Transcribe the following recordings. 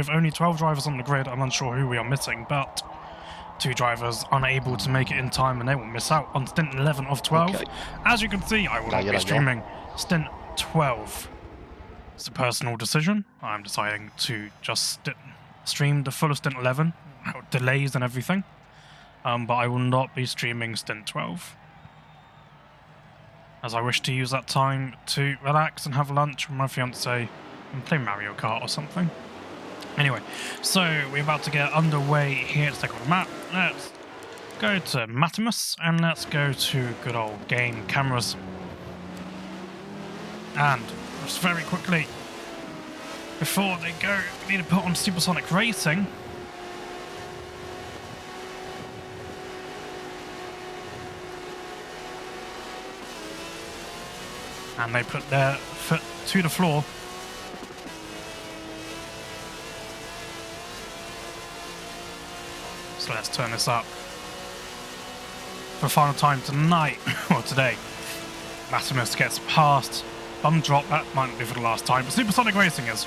With only 12 drivers on the grid, I'm unsure who we are missing, but 2 drivers unable to make it in time and they will miss out on stint 11 of 12. Okay. As you can see, I will not be streaming stint 12. It's a personal decision. I'm deciding to just stream the full of stint 11, delays and everything, but I will not be streaming stint 12, as I wish to use that time to relax and have lunch with my fiance and play Mario Kart or something. Anyway, so we're about to get underway here. Let's take on the map. Let's go to Matimus and let's go to good old game cameras. And just very quickly, before they go, we need to put on Supersonic Racing. And they put their foot to the floor. So let's turn this up for the final time tonight, or today. Matimus gets past Bum Drop, that might not be for the last time, but Supersonic Racing is.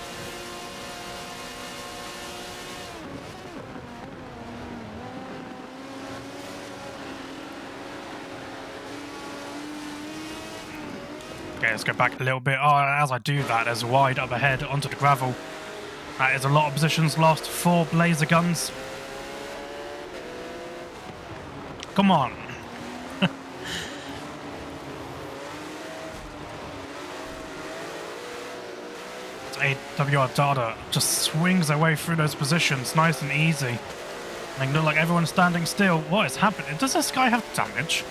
Okay, let's go back a little bit. Oh, as I do that, there's a wide up ahead onto the gravel. That is a lot of positions lost for Blazer Guns. Come on. AWR Darda just swings their way through those positions nice and easy. They look like everyone's standing still. What is happening? Does this guy have damage?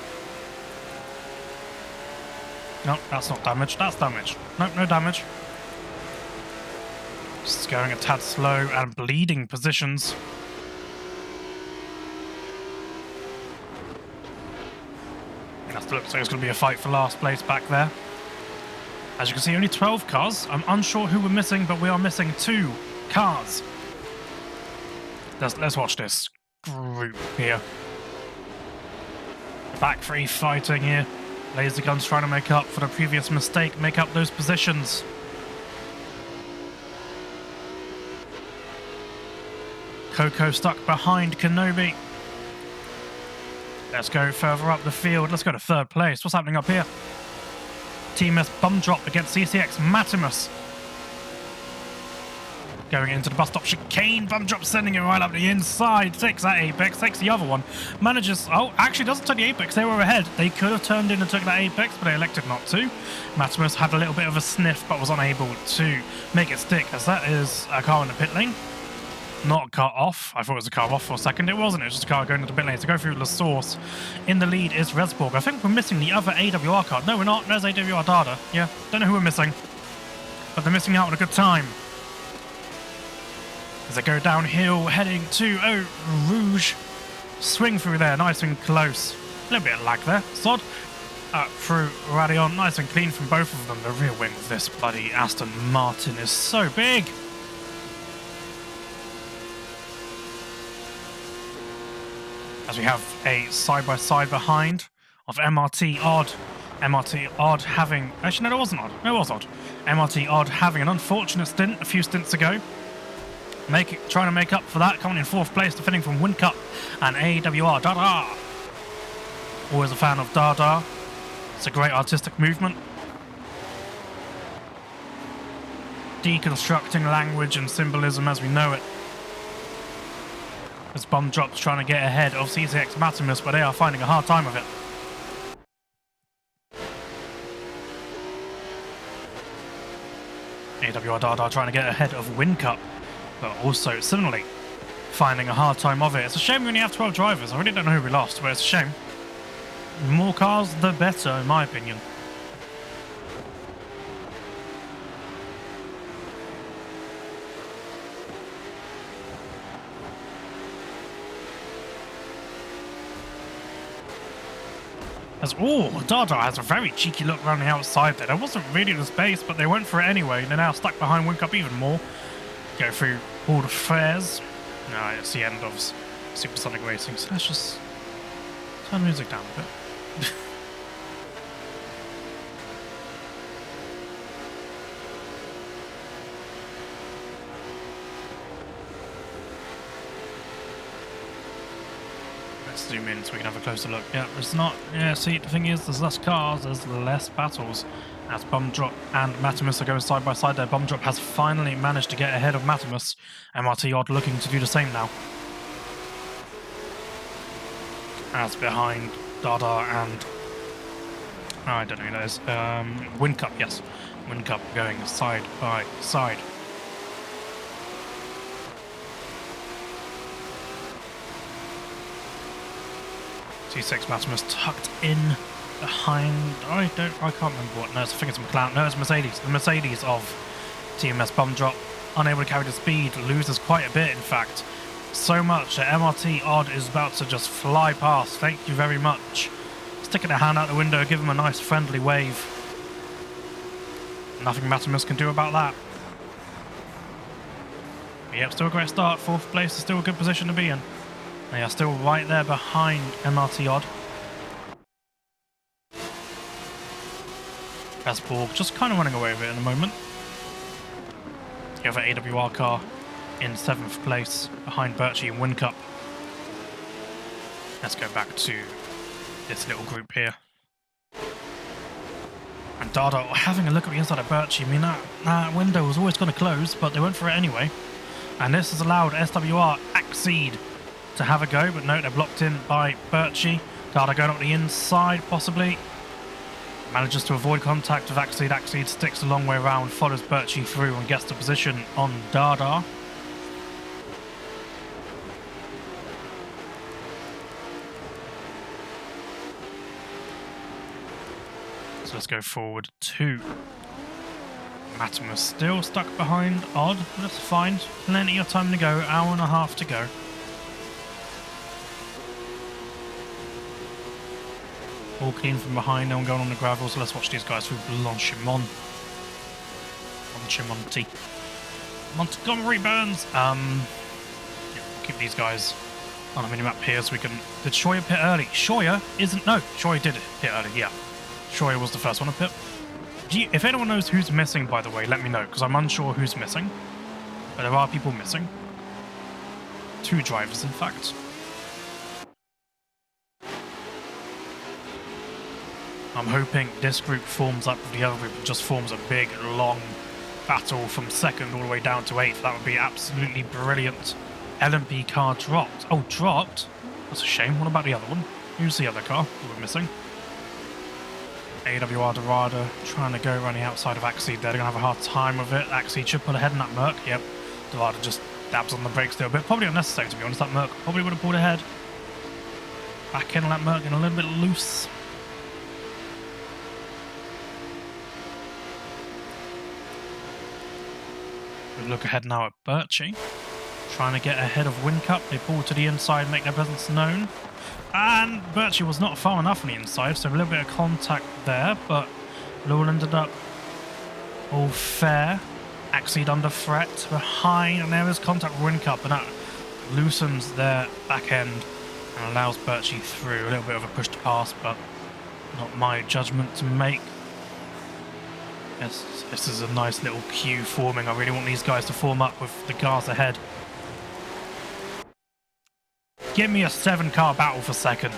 No, that's not damage. That's damage. Nope, no damage. Just going a tad slow and bleeding positions. Looks like it's going to be a fight for last place back there. As you can see, only 12 cars. I'm unsure who we're missing, but we are missing 2 cars. Let's watch this group here. Back 3 fighting here. Laser Guns trying to make up for the previous mistake, make up those positions. Coco stuck behind Kenobi. Let's go further up the field. Let's go to 3rd place. What's happening up here? Team S Bum Drop against CCX Matimus. Going into the bus stop chicane. Bum Drop sending it right up the inside. Takes that apex. Takes the other one. Manages... Oh, actually doesn't take the apex. They were ahead. They could have turned in and took that apex, but they elected not to. Matimus had a little bit of a sniff, but was unable to make it stick, as that is a car in the pit lane. Not a car off. I thought it was a car off for a second. It wasn't. It was just a car going into the pit lane to go through the source. In the lead is Resborg. I think we're missing the other AWR car. No, we're not. There's AWR Darda. Yeah, don't know who we're missing. But they're missing out on a good time. As they go downhill, heading to Eau Rouge. Swing through there, nice and close. A little bit of lag there. Sod. Through Radion. Nice and clean from both of them. The rear wing of this bloody Aston Martin is so big. As we have a side-by-side behind of MRT Odd. MRT Odd having... Actually, no, it wasn't Odd. No, it was Odd. MRT Odd having an unfortunate stint a few stints ago. Trying to make up for that, coming in 4th place, defending from Win Cup and AWR Darda. Always a fan of Darda. It's a great artistic movement. Deconstructing language and symbolism as we know it. As Bum Drop's trying to get ahead of CCX Matimus, but they are finding a hard time of it. AWR Darda trying to get ahead of Win Cup, but also similarly finding a hard time of it. It's a shame we only have 12 drivers. I really don't know who we lost, but it's a shame. The more cars, the better, in my opinion. Darda has a very cheeky look around the outside there. There wasn't really the space, but they went for it anyway. They're now stuck behind Win Cup even more. Go through all the fares. No, it's the end of Supersonic Racing, so let's just turn the music down a bit. Let's zoom in so we can have a closer look. Yeah, it's not... Yeah, see, the thing is, there's less cars, there's less battles. As Bum Drop and Matimus are going side by side there, Bum Drop has finally managed to get ahead of Matimus. MRT Odd looking to do the same now. As behind Darda and... Oh, I don't know who that is. Wincup, yes. Wincup going side by side. T6 Matimus tucked in behind. I can't remember what. No, I think it's McLaren. No, it's Mercedes. The Mercedes of TMS Bum Drop, unable to carry the speed, loses quite a bit. In fact, so much that MRT Odd is about to just fly past. Thank you very much. Sticking a hand out the window, give him a nice friendly wave. Nothing Matimus can do about that. But yep, still a great start. 4th place is still a good position to be in. They are still right there behind MRT Odd. Vesborg just kind of running away with it in the moment. The other AWR car in 7th place behind Birchie and Wincup. Let's go back to this little group here. And Darda having a look at the inside of Birchie. I mean, that window was always going to close, but they went for it anyway. And this has allowed SWR Accede to have a go, but no, they're blocked in by Birchie. Darda going up the inside, possibly. Manages to avoid contact with Accede. Accede sticks the long way around, follows Birchie through and gets the position on Darda. So let's go forward to Matimus. Still stuck behind Odd. That's fine. Plenty of time to go. Hour and a half to go. All clean from behind, no one going on the gravel, so let's watch these guys through Blanchimont. Blanchimonti. Montgomery Burns. Yeah, we'll keep these guys on a minimap here so we can... Did Shoya pit early? Shoya isn't... No, Shoya did pit early, yeah. Shoya was the first one to pit. If anyone knows who's missing, by the way, let me know, because I'm unsure who's missing. But there are people missing. 2 drivers, in fact. I'm hoping this group forms up with the other group and just forms a big, long battle from 2nd all the way down to 8th. That would be absolutely brilliant. LMP car dropped. Oh, dropped? That's a shame. What about the other one? Who's the other car we're missing? AWR Darda trying to go around the outside of Accede. They're going to have a hard time with it. Accede should pull ahead in that Merc. Yep. Darda just dabs on the brakes there a bit. Probably unnecessary, to be honest. That Merc probably would have pulled ahead. Back in on that Merc and a little bit loose. We look ahead now at Birchie. Trying to get ahead of Wincup. They pull to the inside, make their presence known. And Birchie was not far enough on the inside, so a little bit of contact there, but it all ended up all fair. Accede under threat behind, and there is contact with Wincup, and that loosens their back end and allows Birchie through. A little bit of a push to pass, but not my judgment to make. Yes, this is a nice little queue forming. I really want these guys to form up with the cars ahead. Give me a 7-car battle for 2nd.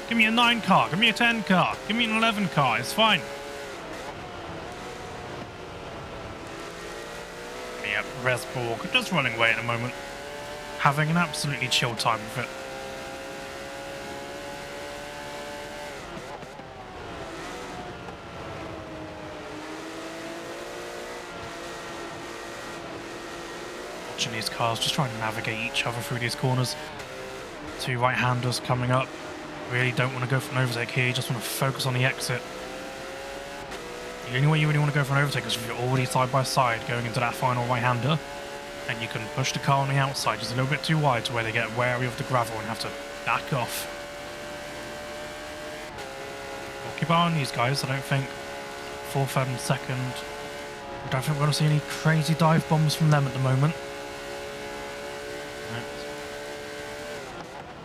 Give me a 9-car. Give me a 10-car. Give me an 11-car. It's fine. Yep, Resborg just running away at the moment. Having an absolutely chill time with it. Watching these cars, just trying to navigate each other through these corners. 2 right-handers coming up. Really don't want to go for an overtake here, you just want to focus on the exit. The only way you really want to go for an overtake is if you're already side by side going into that final right-hander, and you can push the car on the outside just a little bit too wide to where they get wary of the gravel and have to back off. We'll keep an eye on these guys. I don't think 4th and 2nd. I don't think we're going to see any crazy dive bombs from them at the moment.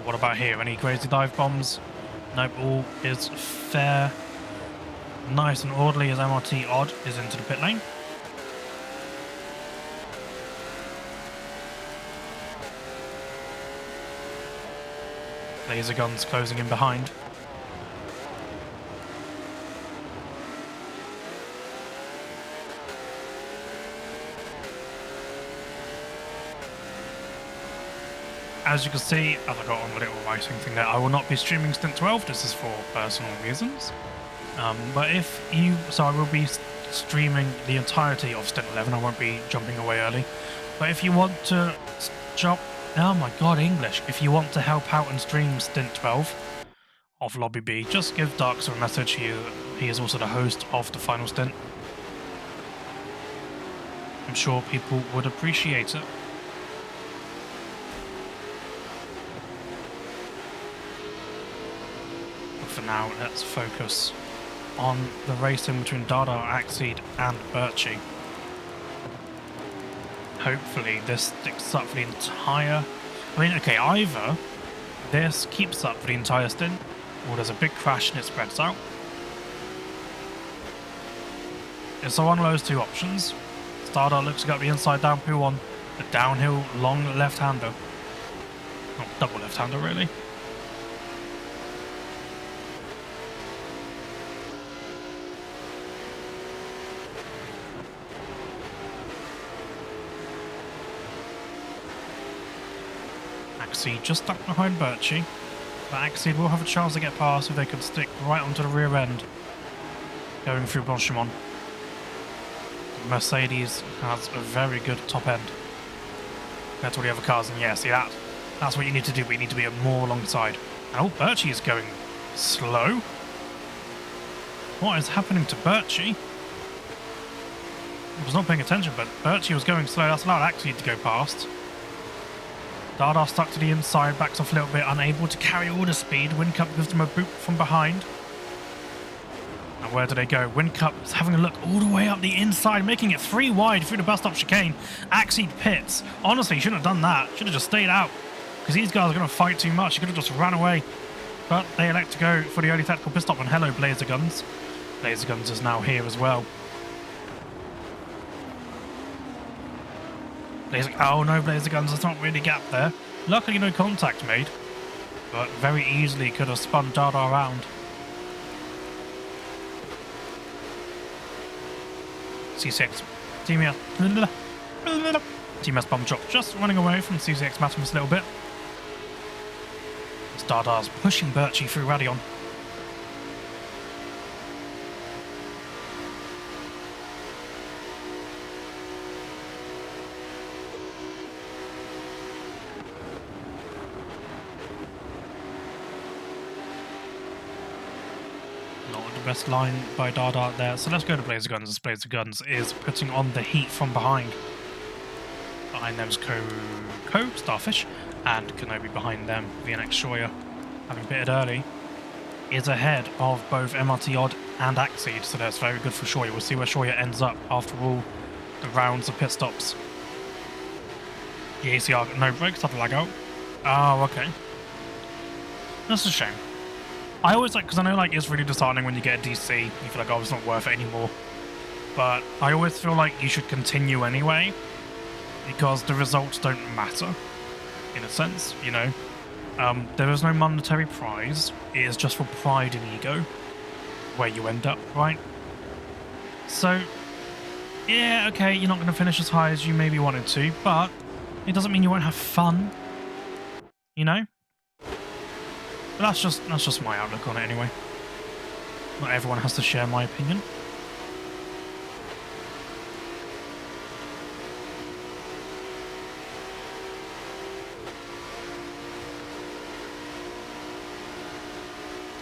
What about here? Any crazy dive bombs? Nope, all is fair. Nice and orderly as MRT Odd is into the pit lane. Laser guns closing in behind. As you can see, as I got on the little writing thing there, I will not be streaming Stint 12. This is for personal reasons. But if you... So I will be streaming the entirety of Stint 11. I won't be jumping away early. But if you want to jump... Oh my god, English. If you want to help out and stream Stint 12 of Lobby B, just give Darkser a message. He is also the host of the final stint. I'm sure people would appreciate it. But for now, let's focus on the racing between Darda, Axeed and Birchie. Hopefully this sticks up for the entire... I mean, okay, either this keeps up for the entire stint, or there's a big crash and it spreads out. It's one of those two options. Darda looks to get the inside down P1, the downhill long left-hander. Not double left-hander, really. Axeed just stuck behind Birchie, but Axeed will have a chance to get past if they can stick right onto the rear end, going through Blanchimont. Mercedes has a very good top end compared to all the other cars, and yeah, see that's what you need to do, but you need to be more alongside. Oh, Birchie is going slow. What is happening to Birchie? I was not paying attention, but Birchie was going slow. That's allowed Axeed to go past. Darda stuck to the inside, backs off a little bit, unable to carry all the speed. Windcup gives them a boot from behind. And where do they go? Windcup is having a look all the way up the inside, making it 3 wide through the bus stop chicane. Axeed pits. Honestly, shouldn't have done that. Should have just stayed out. Because these guys are going to fight too much. He could have just ran away. But they elect to go for the early tactical pit stop. And hello, Blazer Guns. Blazer Guns is now here as well. Oh no, Blazer Guns, there's not really a gap there. Luckily no contact made, but very easily could have spun Darda around. C6, TMS bomb drop, just running away from C6 Matimus a little bit. As Darda's pushing Birchie through Radion. Best line by Darda there, so let's go to Blazer Guns, as Blazer Guns is putting on the heat from behind. Behind them is Co, Starfish, and Kenobi behind them. VNX Shoya, having pitted early, is ahead of both MRT Odd and Axeed, so that's very good for Shoya. We'll see where Shoya ends up after all the rounds of pit stops. The ACR, no brakes, had to lag out. Oh, okay. That's a shame. I always like, because I know like it's really disheartening when you get a DC, you feel like, oh, it's not worth it anymore. But I always feel like you should continue anyway, because the results don't matter, in a sense, you know. There is no monetary prize, it is just for pride and ego, where you end up, right? So, yeah, okay, you're not going to finish as high as you maybe wanted to, but it doesn't mean you won't have fun, you know? But that's just my outlook on it anyway. Not everyone has to share my opinion.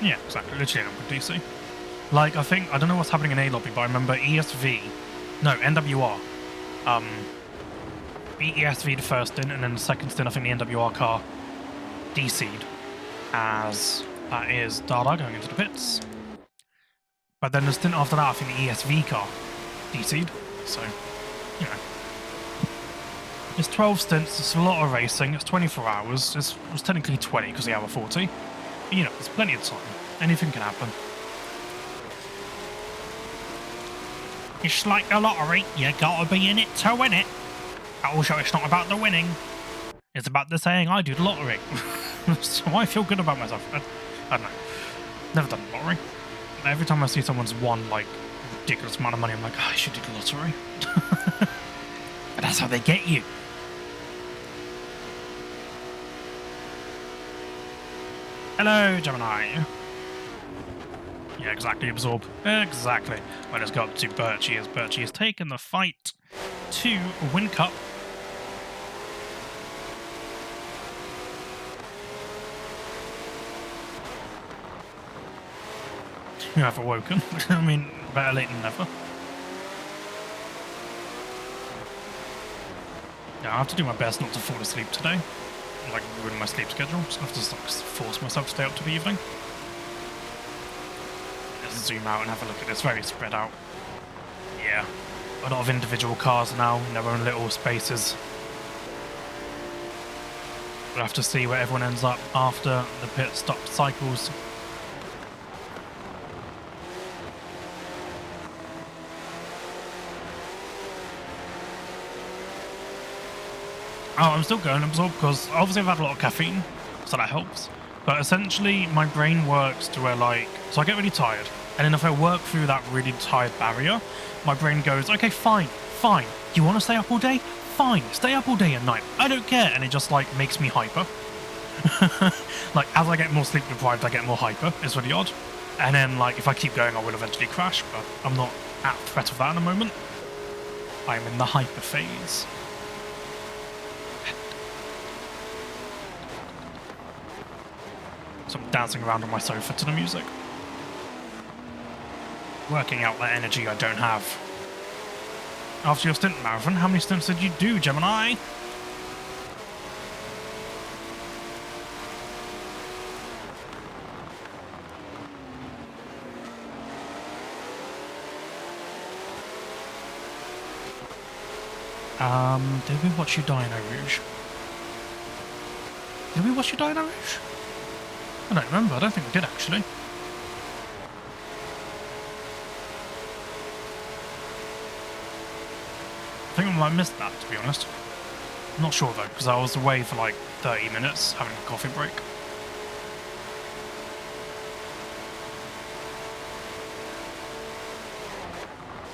Yeah, exactly. Literally not good DC. Like, I don't know what's happening in A lobby, but I remember ESV, no, NWR. Beat ESV the first stint, and then the second stint, I think the NWR car DC'd. As that is Darda going into the pits. But then the stint after that, I think the ESV car DC'd. So, you know. It's 12 stints, it's a lot of racing, it's 24 hours. It was technically 20 because the hour 40. But, you know, there's plenty of time. Anything can happen. It's like a lottery, you gotta be in it to win it. Also, it's not about the winning. It's about the saying, I do the lottery. So I feel good about myself. I don't know. Never done a lottery. Every time I see someone's won, like, ridiculous amount of money, I'm like, oh, I should do the lottery. But that's how they get you. Hello, Gemini. Yeah, exactly, absorb. Exactly. Well, let's go up to Birchie, as Birchie has taken the fight to Win Cup. You have awoken. I mean, better late than never. Yeah, I have to do my best not to fall asleep today. Like, ruin my sleep schedule. So I have to force myself to stay up to the evening. Let's zoom out and have a look at this. Very spread out. Yeah. A lot of individual cars now in their own little spaces. We'll have to see where everyone ends up after the pit stop cycles. Oh, I'm still going absorb because obviously I've had a lot of caffeine, so that helps. But essentially, my brain works to where, like, so I get really tired, and then if I work through that really tired barrier, my brain goes, okay, fine. You want to stay up all day? Fine, stay up all day and night. I don't care, and it just like makes me hyper. Like as I get more sleep deprived, I get more hyper. It's really odd. And then like if I keep going, I will eventually crash. But I'm not at threat of that in the moment. I'm in the hyper phase. So I'm dancing around on my sofa to the music. Working out that energy I don't have. After your stint marathon, how many stints did you do, Gemini? Did we watch you die in Eau Rouge? Did we watch you die in Eau Rouge? I don't remember. I don't think we did, actually. I think I might have missed that, to be honest. I'm not sure, though, because I was away for like 30 minutes having a coffee break.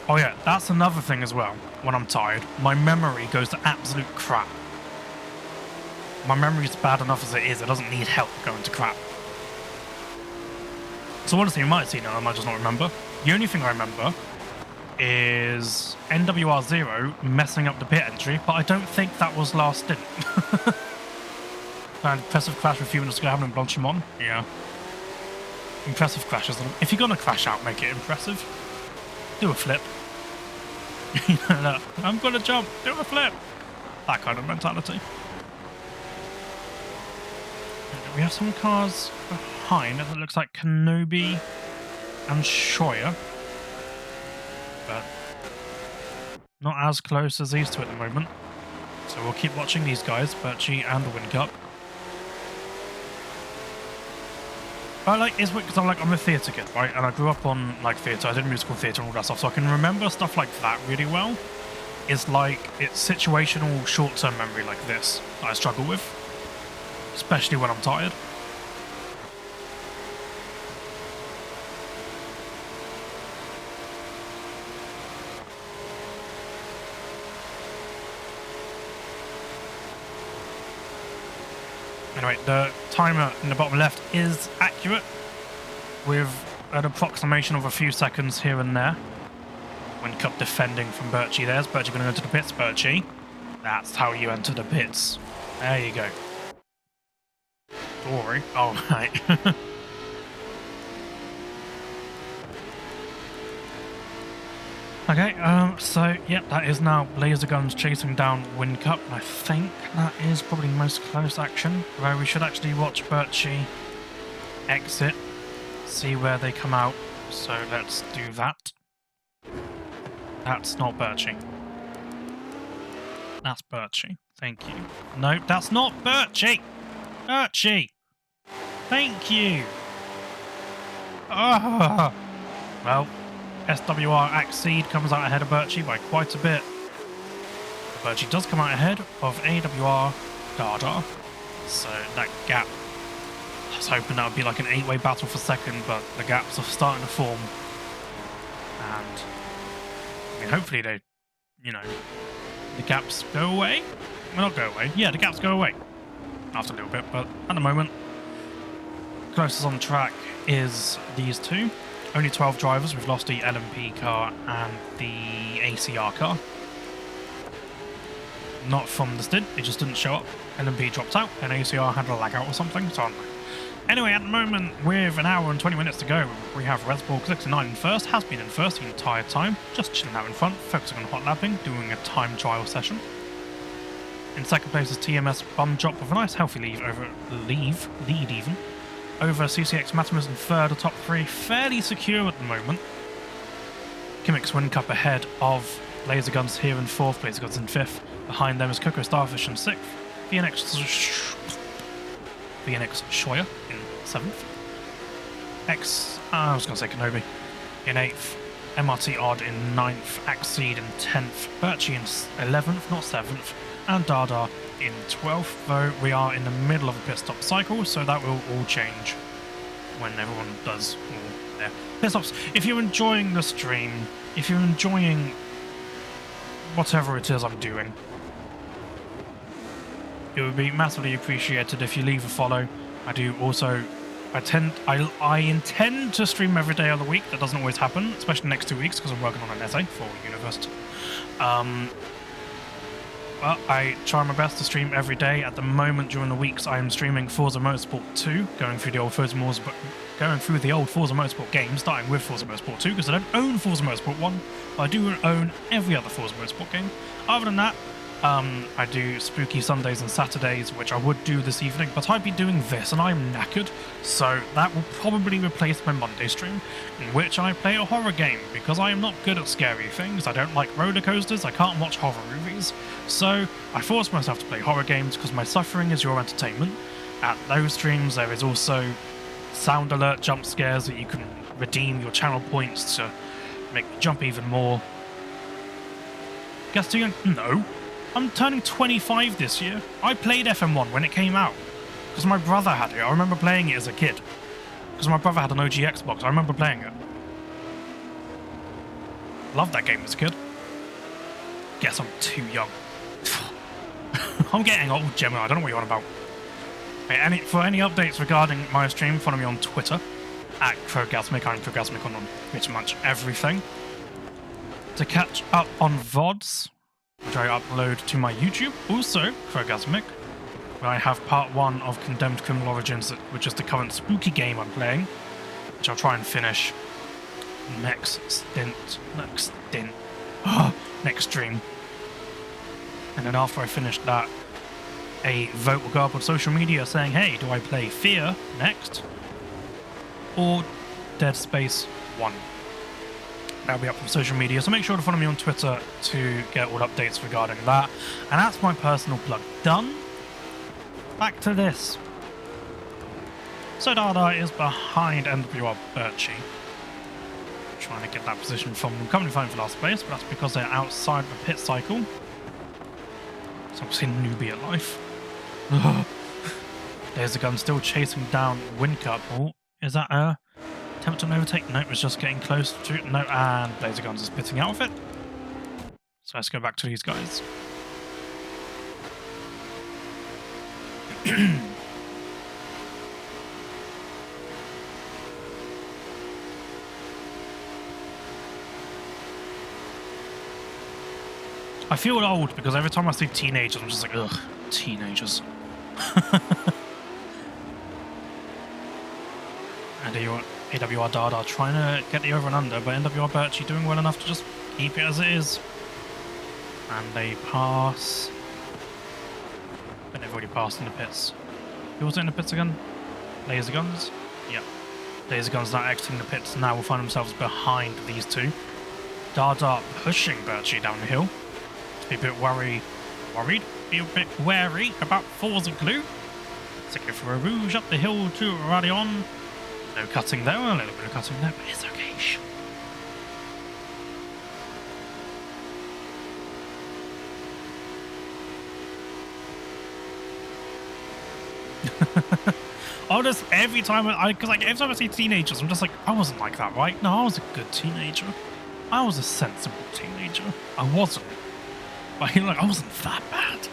Oh yeah, that's another thing as well. When I'm tired, my memory goes to absolute crap. My memory's bad enough as it is. It doesn't need help going to crap. So honestly, you might have seen it, I might just not remember. The only thing I remember is NWR 0 messing up the pit entry, but I don't think that was last stint. An impressive crash with a few minutes ago having Blanchimont. Yeah. Impressive crashes. If you're going to crash out, make it impressive. Do a flip. You know, look, I'm going to jump. Do a flip. That kind of mentality. We have some cars behind. It looks like Kenobi and Shoya. But not as close as these two at the moment. So we'll keep watching these guys, Birchie and the Win Cup. I like it's because I'm a theatre kid, right? And I grew up on like theatre. I did musical theatre and all that stuff, so I can remember stuff like that really well. It's situational short-term memory like this that I struggle with, especially when I'm tired. Anyway, the timer in the bottom left is accurate, with an approximation of a few seconds here and there. Win Cup defending from Birchie. There's Birchie going to go to the pits, Birchie. That's how you enter the pits. There you go. Story. Oh, right. Okay, so, yeah, that is now Laser Guns chasing down Win Cup. I think that is probably most close action, where we should actually watch Birchie exit, see where they come out. So let's do that. That's not Birchie. That's Birchie. Thank you. No, that's not Birchie! Birchie! Thank you! Ah! Well, SWR Accede comes out ahead of Birchie by quite a bit. Birchie does come out ahead of AWR Darda, so that gap I was hoping that would be like an 8-way battle for second, but the gaps are starting to form. And, I mean, hopefully they, you know, the gaps go away. Well, not go away. Yeah, the gaps go away after a little bit, but at the moment, closest on track is these two. Only 12 drivers. We've lost the LMP car and the ACR car. Not from the stint, it just didn't show up. LMP dropped out and ACR had a lag out or something, so I don't know. Anyway, at the moment, with an hour and 20 minutes to go, we have Red Bull 69 in first, has been in first the entire time, just chilling out in front, focusing on hot lapping, doing a time trial session. In second place is TMS Bum Drop with a nice healthy lead even. Over CCX Matimus in third, the top three fairly secure at the moment. Kimmick's Win Cup ahead of Laser Guns here in fourth, Laser Guns in fifth. Behind them is Coco Starfish in sixth, VNX Shoya in seventh. I was going to say Kenobi in eighth, MRT Odd in ninth, Axeed in 10th, Birchie in 11th, not 7th, and Darda in 12th, though we are in the middle of a pit stop cycle, so that will all change when everyone does all their pit stops. If you're enjoying the stream, if you're enjoying whatever it is I'm doing, it would be massively appreciated if you leave a follow. I intend to stream every day of the week. That doesn't always happen, especially the next 2 weeks because I'm working on an essay for university. But I try my best to stream every day. At the moment, during the weeks, I am streaming Forza Motorsport 2, going through the old Forza Motorsport games, starting with Forza Motorsport 2, because I don't own Forza Motorsport 1, but I do own every other Forza Motorsport game. Other than that, I do Spooky Sundays and Saturdays, which I would do this evening, but I'd be doing this, and I'm knackered, so that will probably replace my Monday stream, in which I play a horror game, because I am not good at scary things. I don't like roller coasters, I can't watch horror movies, so I force myself to play horror games, because my suffering is your entertainment. At those streams, there is also sound alert jump scares that you can redeem your channel points to make me jump even more. Guess you no. I'm turning 25 this year. I played FM1 when it came out, because my brother had it. I remember playing it as a kid, because my brother had an OG Xbox. I remember playing it. Loved that game as a kid. Guess I'm too young. I'm getting old, Gemma. I don't know what you're on about. Hey, for any updates regarding my stream, follow me on Twitter, at Crowgasmic. I'm Crowgasmic on pretty much everything. To catch up on VODs, which I upload to my YouTube, also Crowgasmic, where I have part 1 of Condemned Criminal Origins, which is the current spooky game I'm playing, which I'll try and finish next stream. And then after I finish that, a vote will go up on social media saying, hey, do I play Fear next, or Dead Space 1? That'll be up on social media, so make sure to follow me on Twitter to get all updates regarding that. And that's my personal plug done. Back to this. So Darda is behind AWR Birchie, trying to get that position from them. Currently fighting for last place, but that's because they're outside of the pit cycle. It's obviously a newbie at life. There's the gun still chasing down Win Cup. Oh, is that a attempt to overtake? No, it was just getting close to it. No, and Blazer Guns is spitting out of it. So let's go back to these guys. I feel old because every time I see teenagers, I'm just like, ugh, teenagers. And AWR Darda trying to get the over and under, but AWR Birchie doing well enough to just keep it as it is. And they pass. But they've already passed in the pits. Who was in the pits again? Laser Guns? Yep. Laser Guns now exiting the pits now will find themselves behind these two. Darda pushing Birchie down the hill. To be a bit worried? Be a bit wary about Forza Glue. So go for a Rouge up the hill to Radion. No cutting there, a little bit of cutting there, but it's okay. I'll just, every time because like every time I see teenagers, I'm just like, I wasn't like that, right? No, I was a good teenager. I was a sensible teenager. I wasn't. But like, I wasn't that bad.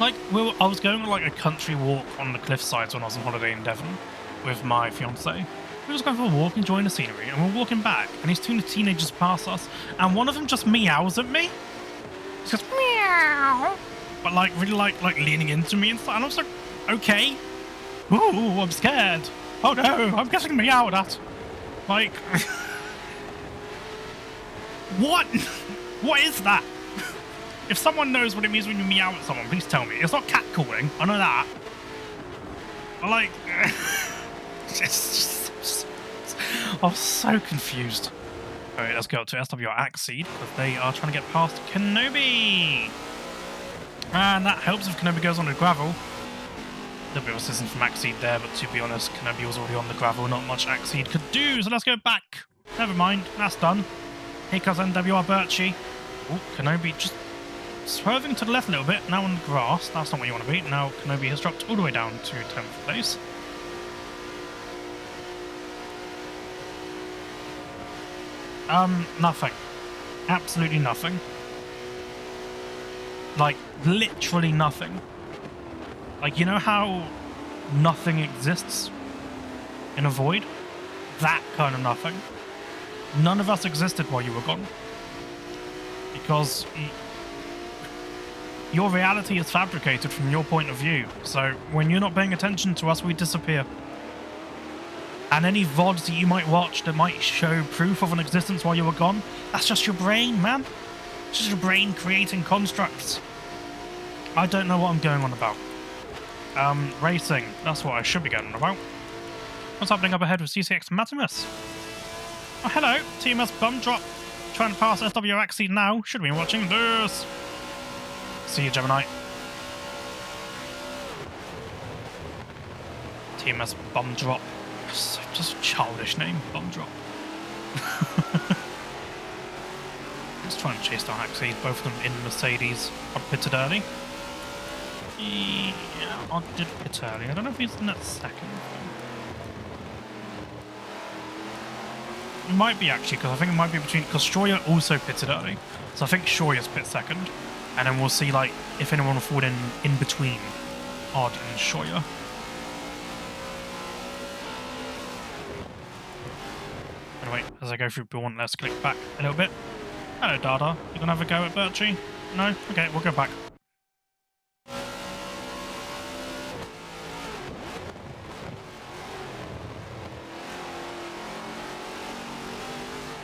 Like, I was going on like a country walk on the cliffsides when I was on holiday in Devon with my fiance. We were just going for a walk, enjoying the scenery, and we're walking back, and these two teenagers pass us, and one of them just meows at me. He goes, meow. But like, really like leaning into me and stuff, and I was like, okay. Ooh, I'm scared. Oh no, I'm getting meowed at. Like, what? What is that? If someone knows what it means when you meow at someone, please tell me. It's not catcalling. I know that. I like... I was so confused. Alright, let's go up to SWR Axeed, because they are trying to get past Kenobi. And that helps if Kenobi goes on the gravel. A little bit of assistance from Axeed there, but to be honest, Kenobi was already on the gravel. Not much Axeed could do, so let's go back. Never mind, that's done. Here comes NWR Birchie. Oh, Kenobi just... swerving to the left a little bit, now on the grass. That's not what you want to be. Now Kenobi has dropped all the way down to 10th place. Nothing. Absolutely nothing. Like, literally nothing. Like, you know how nothing exists in a void? That kind of nothing. None of us existed while you were gone. Because... your reality is fabricated from your point of view, so when you're not paying attention to us, we disappear. And any VODs that you might watch that might show proof of an existence while you were gone, that's just your brain, man. It's just your brain creating constructs. I don't know what I'm going on about. Racing, that's what I should be going on about. What's happening up ahead with CCX Matimus? Oh, hello, TMS Bum Drop. Trying to pass SWR Axeed now. Should have been watching this. See you, Gemini. TMS Bum Drop. Just a childish name, Bum Drop. Let's try and chase down Axeed. Both of them in Mercedes. I pitted early. Yeah, I did pit early. I don't know if he's in that second. It might be actually, because I think it might be between... because Shoya also pitted early. So I think Shoya's pit second. And then we'll see, like, if anyone will fall in between Odd and Shoya. Anyway, as I go through Bull, let's click back a little bit. Hello, Darda. You gonna have a go at Birchie? No? Okay, we'll go back.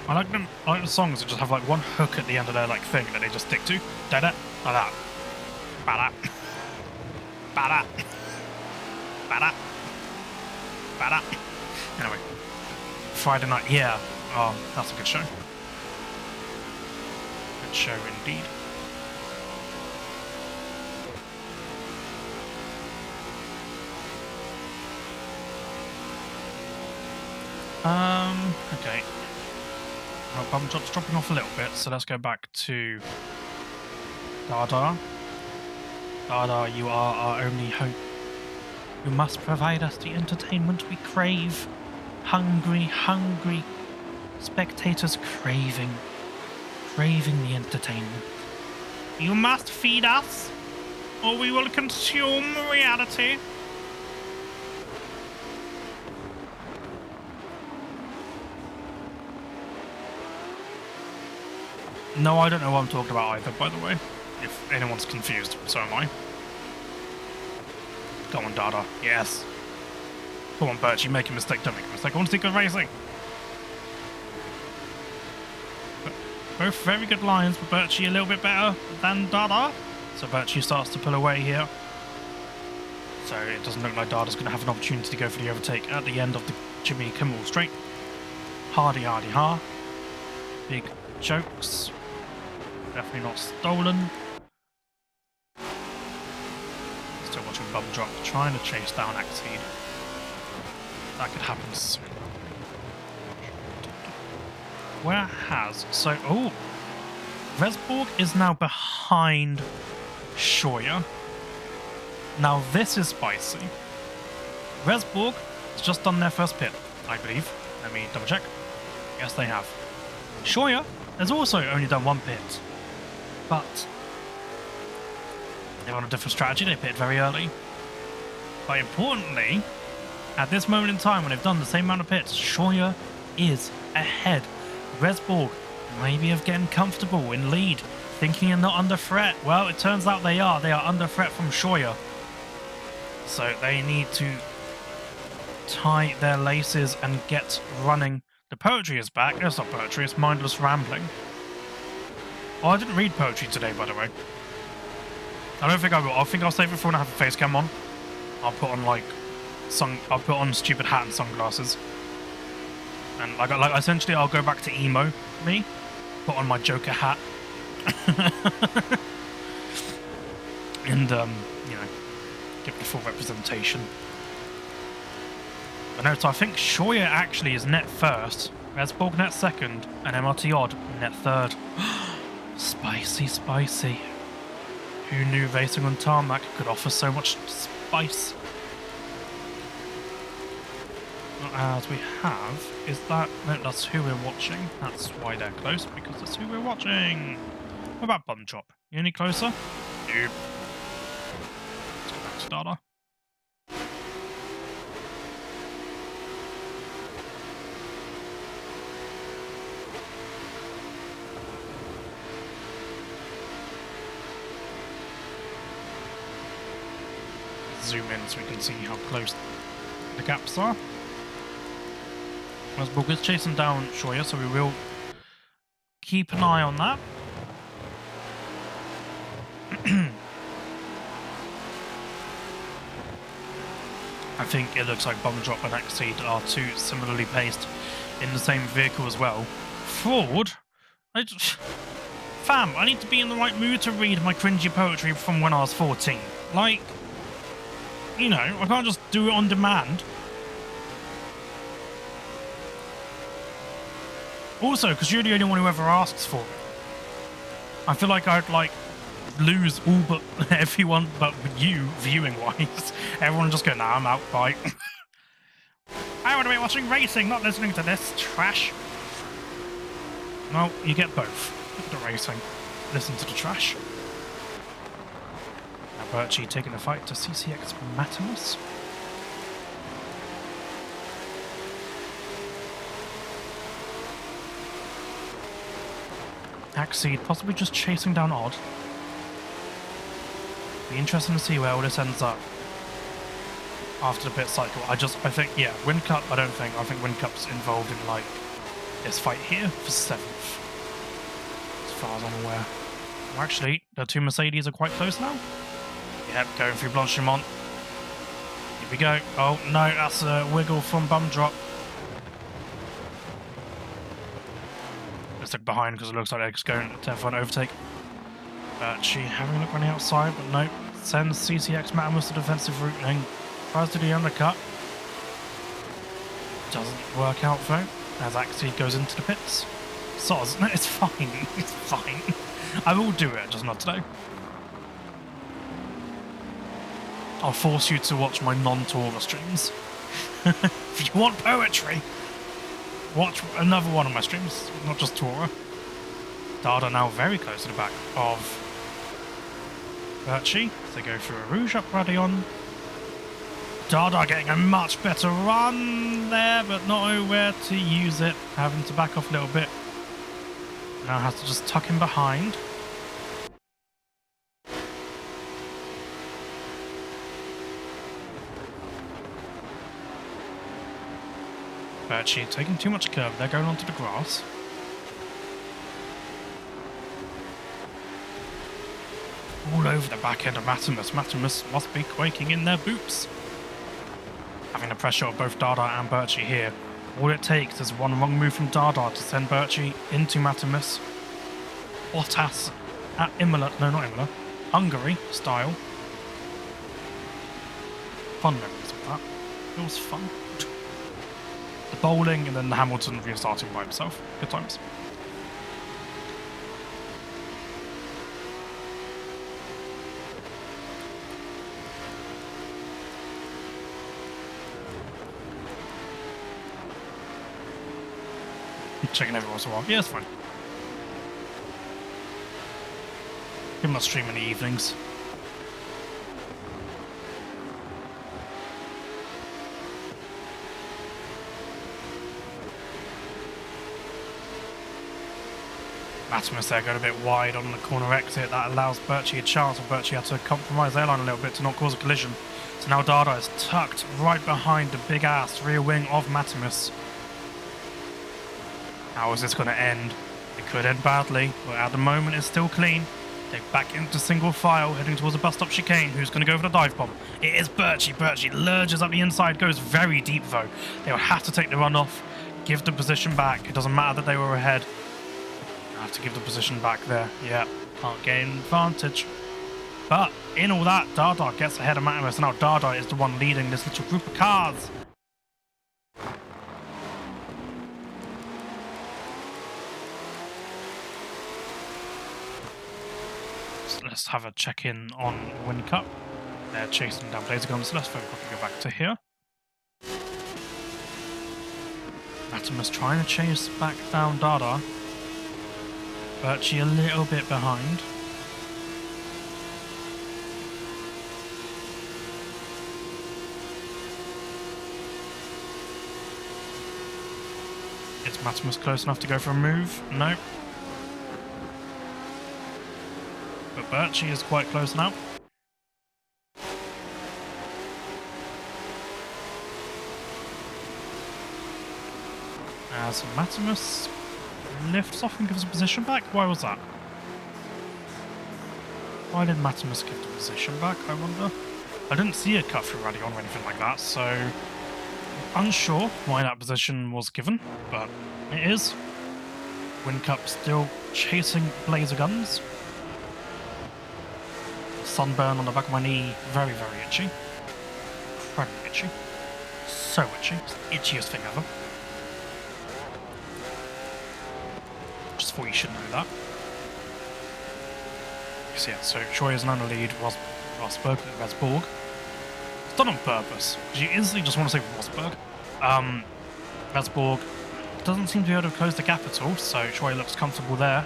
I like them. I like the songs that just have like one hook at the end of their like thing that they just stick to. Da-da, like that. Ba-da. Ba-da. Ba-da. Ba-da. Anyway. Friday night, yeah. Oh, that's a good show. Good show indeed. Okay. Our bum drop's dropping off a little bit, so let's go back to Darda. Darda, you are our only hope. You must provide us the entertainment we crave. Hungry, hungry spectators craving the entertainment. You must feed us, or we will consume reality. No, I don't know what I'm talking about either, by the way. If anyone's confused, so am I. Go on, Darda. Yes. Come on, Birch, you make a mistake, don't make a mistake. I want to see good racing. But both very good lines, but Birchie a little bit better than Darda. So Birchie starts to pull away here. So it doesn't look like Darda's going to have an opportunity to go for the overtake at the end of the Jimmy Kimmel straight. Hardy, hardy, ha. Big chokes. Definitely not stolen. Still watching Bum Drop, trying to chase down Axeed. That could happen soon. Where has... So, Resborg is now behind Shoya. Now this is spicy. Resborg has just done their first pit, I believe. Let me double check. Yes, they have. Shoya has also only done one pit, but they're on a different strategy. They pitted very early. But importantly, at this moment in time when they've done the same amount of pits, Shoya is ahead. Resborg maybe of getting comfortable in lead, thinking they're not under threat. Well, it turns out they are. They are under threat from Shoya. So they need to tie their laces and get running. The poetry is back. It's not poetry, it's mindless rambling. Oh, I didn't read poetry today, by the way. I don't think I will. I think I'll save it for when I have a face cam on. I'll put on I'll put on stupid hat and sunglasses. And like essentially I'll go back to emo me, put on my Joker hat. And you know, give the full representation. But no, so I think Shoya actually is net first, Resborg net second, and MRT Odd net third. Spicy, spicy. Who knew racing on tarmac could offer so much spice? As we have, is that... No, that's who we're watching. That's why they're close, because that's who we're watching. What about Bum Drop? You any closer? Nope. Let's go back to Darda. Zoom in so we can see how close the gaps are. Resborg is chasing down Shoya, so we will keep an eye on that. I think it looks like Bum Drop and Exceed are two similarly paced in the same vehicle as well. Fraud? Fam, I need to be in the right mood to read my cringy poetry from when I was 14. Like, you know, I can't just do it on demand. Also, because you're the only one who ever asks for it. I feel like I'd, like, lose all but everyone but you, viewing-wise. Everyone just go, nah, I'm out, bye. I want to be watching racing, not listening to this trash. Well, you get both. Look at the racing. Listen to the trash. Now Birchie taking the fight to CCX Matimus. Axeed possibly just chasing down Odd. Be interesting to see where all this ends up after the pit cycle. I think, yeah, Win Cup, I think Win Cup's involved in, like, this fight here for 7th, as far as I'm aware. Well, actually, the two Mercedes are quite close now. Yep, going through Blanchimont. Here we go. Oh, no, that's a wiggle from Bum Drop. Let's look behind because it looks like they're just going to have an overtake. She having a look on the outside, but no. Sends CCX Matimus to defensive route and tries to do the undercut. Doesn't work out though, as Axie goes into the pits. Soz, no, it's fine, it's fine. I will do it, just not today. I'll force you to watch my non-Tora streams. If you want poetry, watch another one of my streams, not just Tora. Darda now very close to the back of Birchie. They go through a Rouge up Radion. Darda getting a much better run there, but not nowhere to use it. Having to back off a little bit. Now has to just tuck him behind. Birchie taking too much curve. They're going onto the grass. All over the back end of Matimus. Matimus must be quaking in their boots. Having the pressure of both Darda and Birchie here. All it takes is one wrong move from Darda to send Birchie into Matimus. Bottas at Imola, no, not Imola, Hungary style. Fun memories of that. It was fun. The bowling and then the Hamilton restarting by himself. Good times. checking every once in a while. Yeah, it's fine. Give him a stream in the evenings. Matimus there going a bit wide on the corner exit. That allows Birchie a chance, and Birchie had to compromise airline a little bit to not cause a collision. So now Darda is tucked right behind the big ass rear wing of Matimus. How is this going to end? It could end badly, but at the moment it's still clean. They back into single file, heading towards the bus stop chicane. Who's going to go for the dive bomb? It is Birchie. Birchie lurges up the inside, goes very deep though. They'll have to take the run off, give the position back. It doesn't matter that they were ahead. Have to give the position back there. Yeah, can't gain advantage. But in all that, Darda gets ahead of Matimus, and now Darda is the one leading this little group of cars. So let's have a check-in on Wind Cup. They're chasing down Blazer Guns, so let's very quickly go back to here. Matimus trying to chase back down Darda. Birchie a little bit behind. Is Matimus close enough to go for a move? No. But Birchie is quite close now. As Matimus lifts off and gives a position back. Why was that? Why did Matimus give the position back, I wonder? I didn't see a cut through rally on or anything like that, so unsure why that position was given, but it is. Wind Cup still chasing Blazer Guns. Sunburn on the back of my knee, very, very itchy. Incredibly itchy. So itchy. It's the itchiest thing ever. Just thought you should know that. So yeah, so Troy is now in the lead, Rosberg and Resborg. It's done on purpose, because you instantly just want to say Rosberg. Resborg doesn't seem to be able to close the gap at all, so Troy looks comfortable there.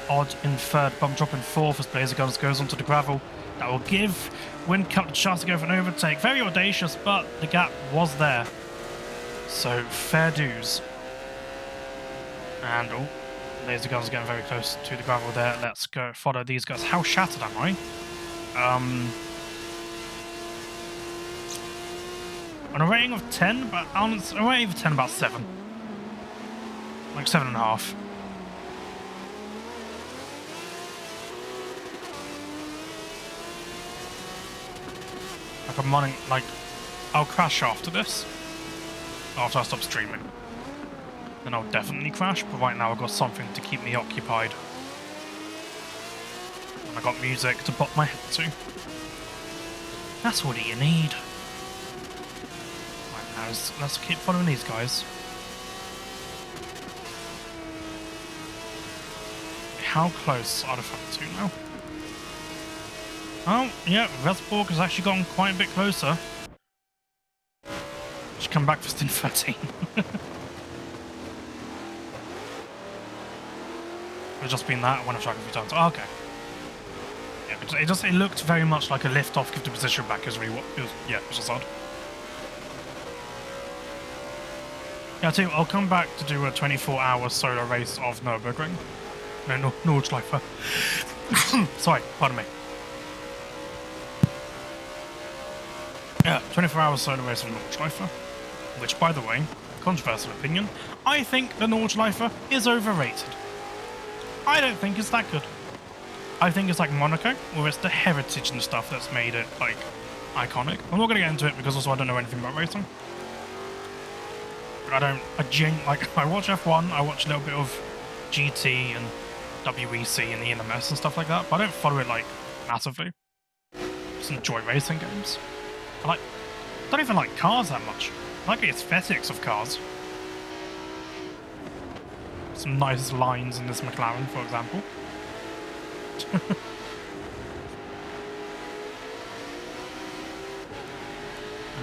Odd in third, bump drop in fourth as Blazer Guns goes onto the gravel. That will give Wind Cup the chance to go for an overtake. Very audacious, but the gap was there. So fair dues. And oh, Blazer Guns getting very close to the gravel there. Let's go follow these guys. How shattered am I? On a rating of 10, but on a rating of 10, about 7. Like 7.5. Like I'm running, like, I'll crash after this. After I stop streaming. Then I'll definitely crash, but right now I've got something to keep me occupied. And I got music to pop my head to. That's what you need. Right, now let's keep following these guys. How close are the front two now? Oh, yeah, Resborg has actually gotten quite a bit closer. Should come back for stint 13. It's just been that, I went off track a few times. Oh, okay. Yeah, it looked very much like a lift off, give the position back. It was really, yeah, it was just odd. Yeah, too, I'll come back to do a 24-hour solo race of Nürburgring. No, Nordschleife. Sorry, pardon me. Yeah, 24-hour solo race of Nordschleife. Which, by the way, controversial opinion, I think the Nordschleife is overrated. I don't think it's that good. I think it's like Monaco, where it's the heritage and stuff that's made it, like, iconic. I'm not going to get into it because also I don't know anything about racing. But I watch F1, I watch a little bit of GT and WEC and the NMS and stuff like that, but I don't follow it, like, massively. Just enjoy racing games. I don't even like cars that much. I like the aesthetics of cars. Some nice lines in this McLaren, for example.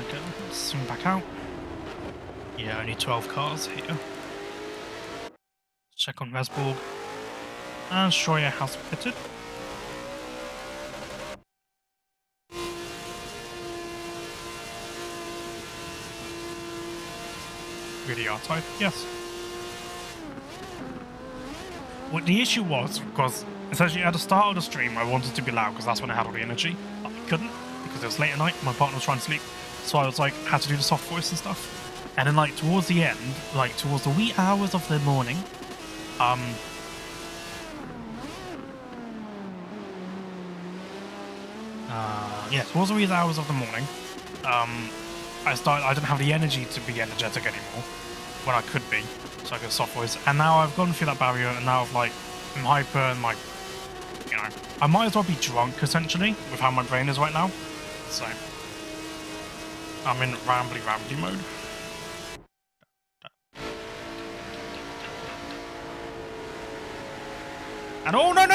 Okay, let's swing back out. Yeah, only 12 cars here. Check on Resborg. And Schroyer has pitted. Really R-type, yes. What the issue was, because essentially at the start of the stream, I wanted to be loud because that's when I had all the energy. But I couldn't because it was late at night. My partner was trying to sleep, so I was like, had to do the soft voice and stuff. And then like towards the end, like towards the wee hours of the morning, towards the wee hours of the morning, I didn't have the energy to be energetic anymore when I could be, so I could soft voice. And now I've gone through that barrier, and now I'm hyper, and I might as well be drunk essentially with how my brain is right now. So I'm in rambly mode. And oh no!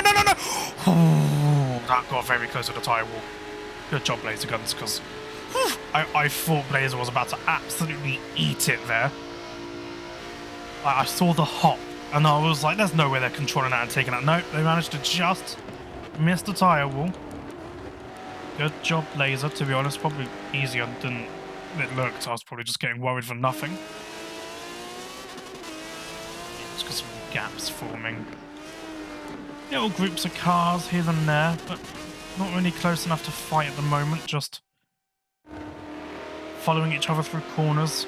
Oh, that got very close to the tyre wall. Good job, Blazer Guns, because I thought Blazer was about to absolutely eat it there. I saw the hop, and I was like, there's no way they're controlling that and taking that. No, they managed to just miss the tyre wall. Good job, Blazer, to be honest. Probably easier than it looked. I was probably just getting worried for nothing. Just got some gaps forming. Little groups of cars here and there, but not really close enough to fight at the moment, just following each other through corners.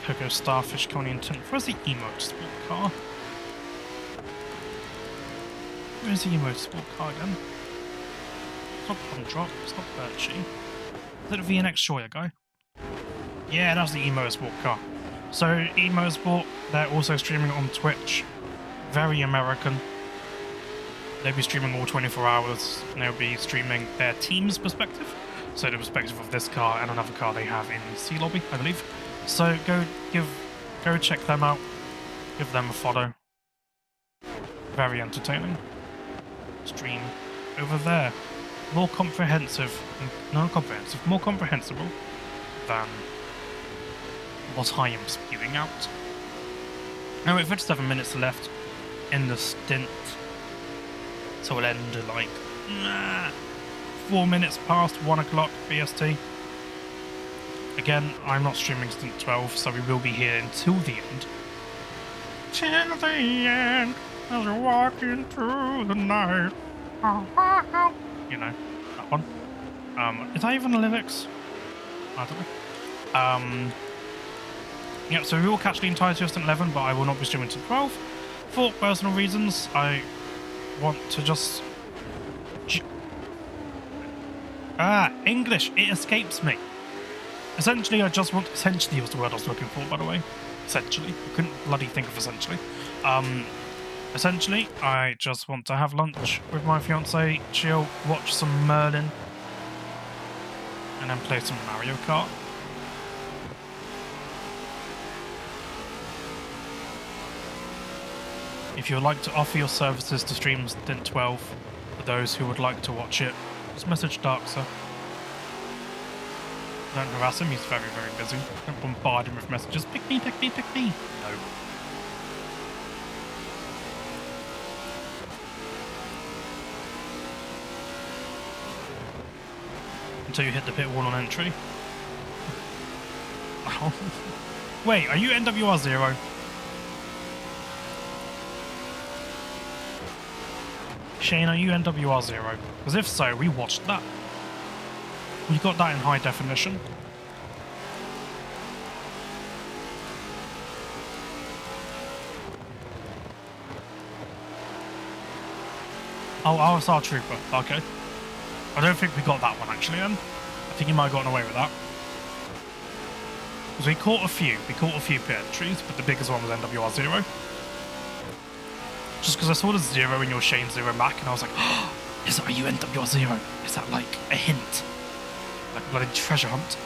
Coco Starfish coming in 10th. Where's the Emote Sport car? Where's the Emote Sport car again? It's not Plum Drop, it's not Birchie. Is it a VNX Schroyer guy? Yeah, that's the Emote Sport car. So, Emote Sport, they're also streaming on Twitch. Very American. They'll be streaming all 24 hours, and they'll be streaming their team's perspective. So the perspective of this car and another car they have in the C lobby, I believe. So go check them out. Give them a follow. Very entertaining. Stream over there. More comprehensive, more comprehensible than what I am spewing out. Now, we've 57 minutes left in the stint, so we'll end at like 4 minutes past 1 o'clock BST. Again, I'm not streaming stint 12, so we will be here until the end. Till the end, as we're walking through the night. You know, that one. Is that even the lyrics? I don't know. Yep, so we will catch the entire tour stint 11, but I will not be streaming to 12. For personal reasons, I want to just... English, it escapes me. Essentially, essentially was the word I was looking for, by the way. Essentially. I couldn't bloody think of essentially. Essentially, I just want to have lunch with my fiance, chill, watch some Merlin, and then play some Mario Kart. If you would like to offer your services to stream Stint 12 for those who would like to watch it, just message Darkser. Don't harass him, he's very, very busy. Don't bombard him with messages. Pick me, pick me, pick me. No. Until you hit the pit wall on entry. Wait, are you NWR 0? Shane, are you NWR 0? Because if so, we watched that. We got that in high definition. Oh, RSR Trooper. Okay. I don't think we got that one actually then. I think you might have gotten away with that. Because we caught a few. We caught a few pit entries, but the biggest one was NWR 0. Just because I saw the 0 in your Shane 0 Mac, and I was like, oh, are you NWR 0? Is that like a hint? Like a bloody treasure hunt?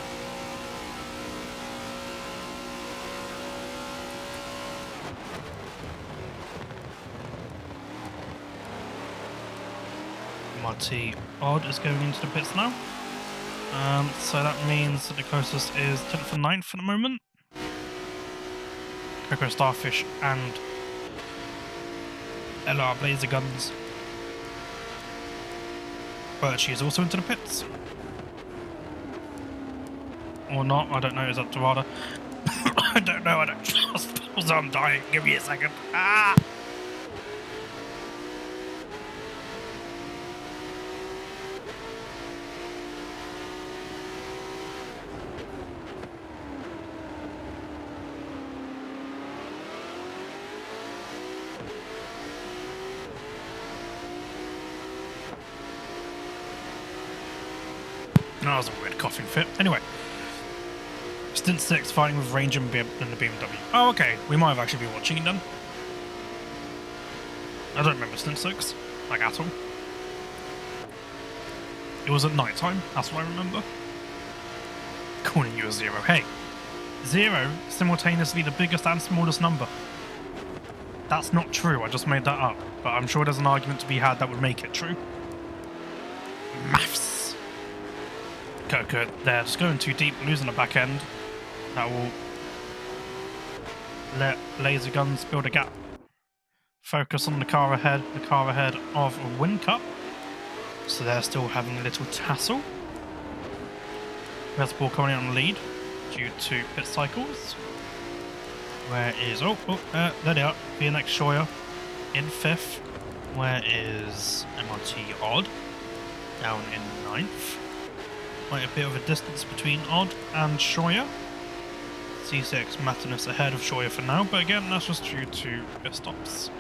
Marty Odd is going into the pits now. So that means that the closest is 10th and 9th at the moment. Coco Starfish and LR Blazer Guns. But she is also into the pits. Or not, I don't know, is that Dorada? I don't know, I don't trust. I'm dying, give me a second. Ah! That was a weird coughing fit. Anyway. Stint 6 fighting with Ranger and the BMW. Oh, okay. We might have actually been watching it then. I don't remember Stint 6. Like, at all. It was at night time. That's what I remember. Calling you a 0. Hey. 0 is simultaneously the biggest and smallest number. That's not true. I just made that up. But I'm sure there's an argument to be had that would make it true. Maths. Coco there, just going too deep, losing the back end. That will let laser guns build a gap. Focus on the car ahead of a Win Cup. So they're still having a little tassel. Red Bull coming in on the lead due to pit cycles. Where is... there they are. VNX Shoya in 5th. Where is MRT Odd? Down in 9th. Quite a bit of a distance between Odd and Shoya. C6 Matinus ahead of Shoya for now, but again, that's just due to pit stops.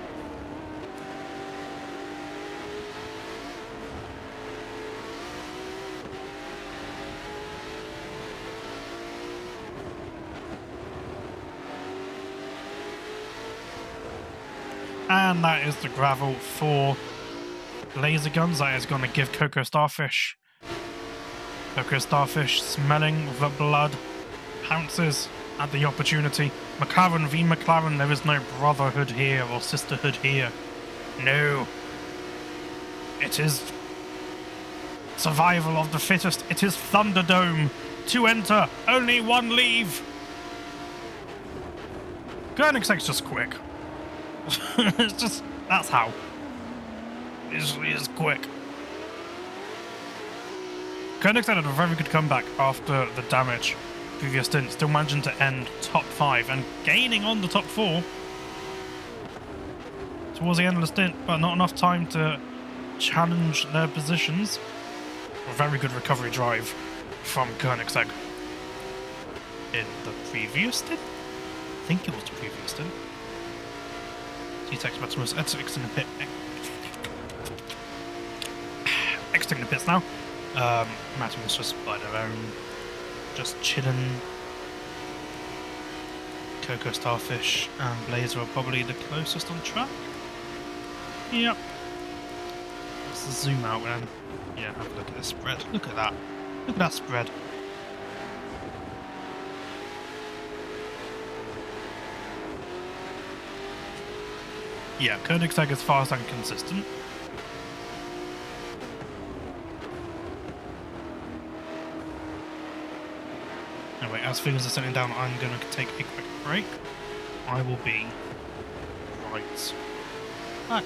And that is the gravel for laser guns. That is going to give Coco Starfish. Coco Starfish smelling the blood, pounces at the opportunity. McLaren v McLaren, there is no brotherhood here or sisterhood here. No. It is survival of the fittest. It is Thunderdome. 2 enter, only 1 leave. Koenigsegg's just quick. It's just, that's how. It's quick. Koenigsegg had a very good comeback after the damage previous stint, still managing to end top 5 and gaining on the top 4 towards the end of the stint, but not enough time to challenge their positions. A very good recovery drive from Koenigsegg in the previous stint. I think it was the previous stint. T-Tex Maximus exiting the pit. Exiting the pits now. Maximus just by their own, just chilling. Coco Starfish and Blazer are probably the closest on track. Yep. Let's zoom out then. Yeah, have a look at the spread. Look at that. Look at that spread. Yeah, Koenigsegg is fast and consistent. Anyway, as things are settling down, I'm going to take a quick break. I will be right back.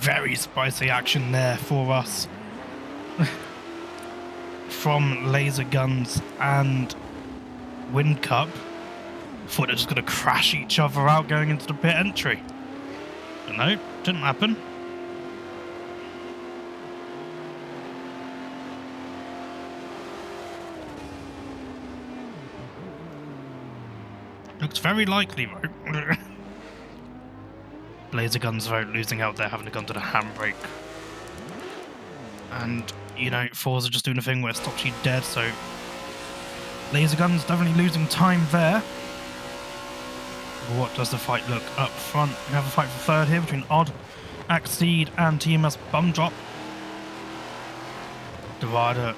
Very spicy action there for us. From laser guns and Wind Cup. Thought they're just going to crash each other out going into the pit entry. But no, didn't happen. Looks very likely, though. Laser guns, though, losing out there, having to go to the handbrake. And, you know, Forza just doing a thing where it stops you dead, so laser guns definitely losing time there. What does the fight look up front? We have a fight for third here between Odd, Axeed, and TMS Bum Drop. Darda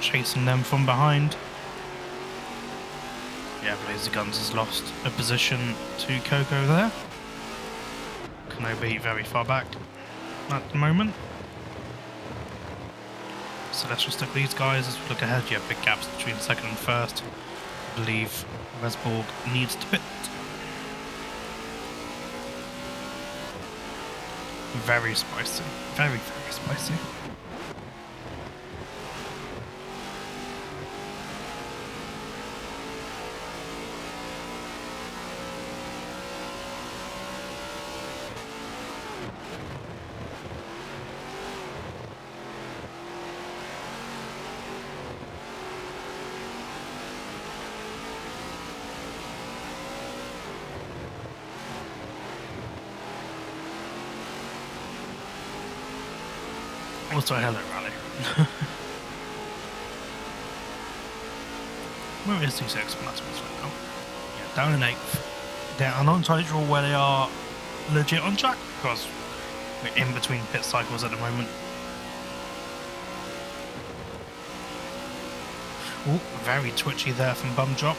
chasing them from behind. Yeah, Laser Guns has lost a position to Coco there. Kenobi very far back at the moment. So let's just look at these guys as we look ahead. You have big gaps between second and first. I believe Resborg needs to pit. Very spicy. Very, very spicy. Also, hello, Rally. Where is these exponents right now? Yeah, down in 8th. I'm not entirely sure where they are legit on track, because we're in between pit cycles at the moment. Ooh, very twitchy there from Bum Drop.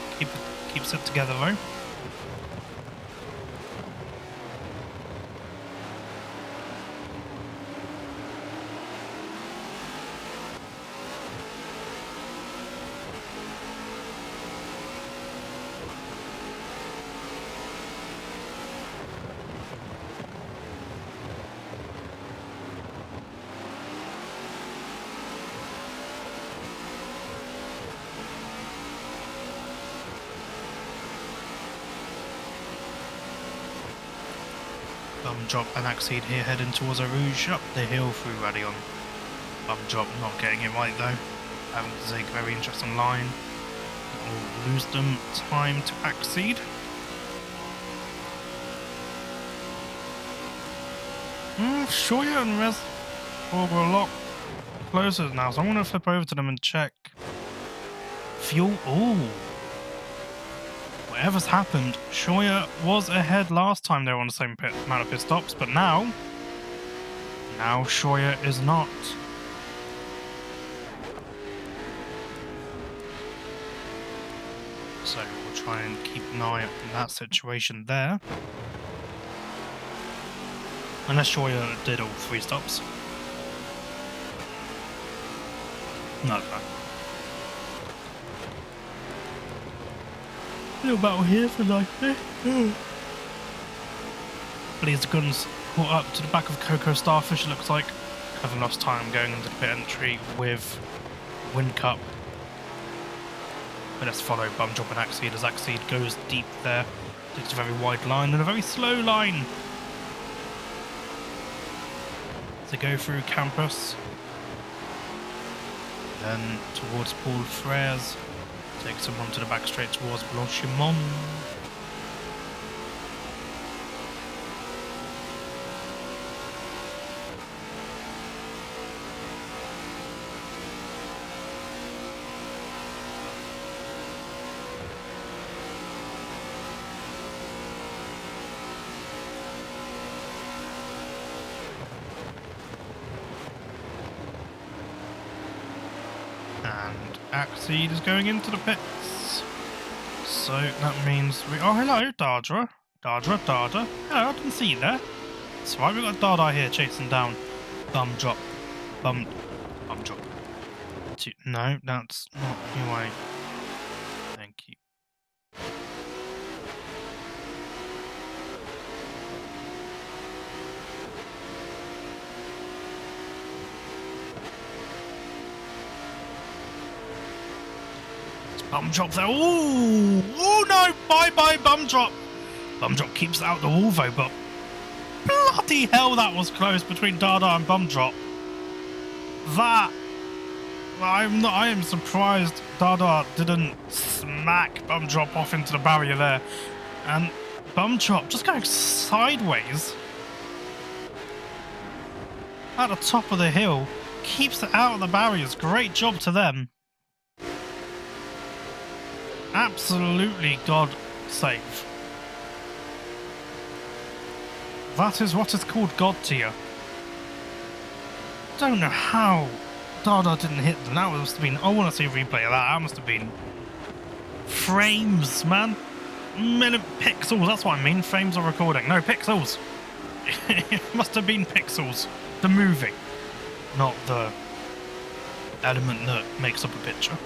Keeps it together though. Bum Drop and Axeed here heading towards a Rouge up the hill through Radion. Bum Drop not getting it right though. Having to take a very interesting line. We'll lose them time to Axeed. Shoya and Res are a lot closer now, so I'm going to flip over to them and check. Fuel. Ooh. Whatever's happened, Shoya was ahead last time they were on the same amount of pit stops, but now Shoya is not. So we'll try and keep an eye on that situation there. Unless Shoya did all 3 stops. No. Little battle here for life. Blazer Guns caught up to the back of Coco Starfish, it looks like. Having lost time going into the pit entry with Wind Cup. But let's follow Bum Drop and Axeed as Axeed goes deep there. Takes a very wide line and a very slow line. To go through campus. Then towards Paul Freres. Takes him onto the back straight towards Blanchimont. And Axeed is going into the pits. So that means we... Oh, hello, Darda. Darda. Hello, I didn't see you there. That's right, we've got Darda here chasing down Bum Drop. Bum Drop. No, that's not who I... Thank you. Bum drop there. Ooh! Oh no! Bye-bye, bum drop. Bum drop keeps it out the wall though, but bloody hell, that was close between Darda and bum drop. That... I am surprised Darda didn't smack bum drop off into the barrier there. And bum drop just going sideways at the top of the hill. Keeps it out of the barriers. Great job to them. Absolutely God save. That is what is called God tier. Don't know how Darda didn't hit them. That must have been... I want to see a replay of that. That must have been frames, man. Pixels, that's what I mean. Frames are recording. No, pixels. It must have been pixels. The movie, not the element that makes up a picture.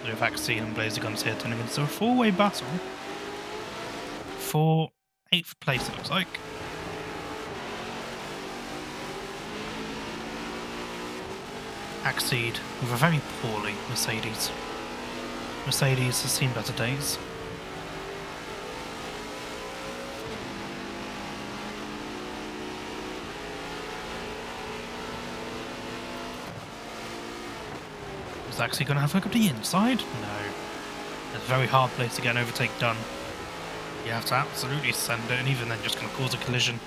We have Axie and Blazer Guns here turning into a four-way battle for 8th place, it looks like. Axie with a very poorly Mercedes. Mercedes has seen better days. Is Axie going to have a look at the inside? No. It's a very hard place to get an overtake done. You have to absolutely send it, and even then just going to cause a collision.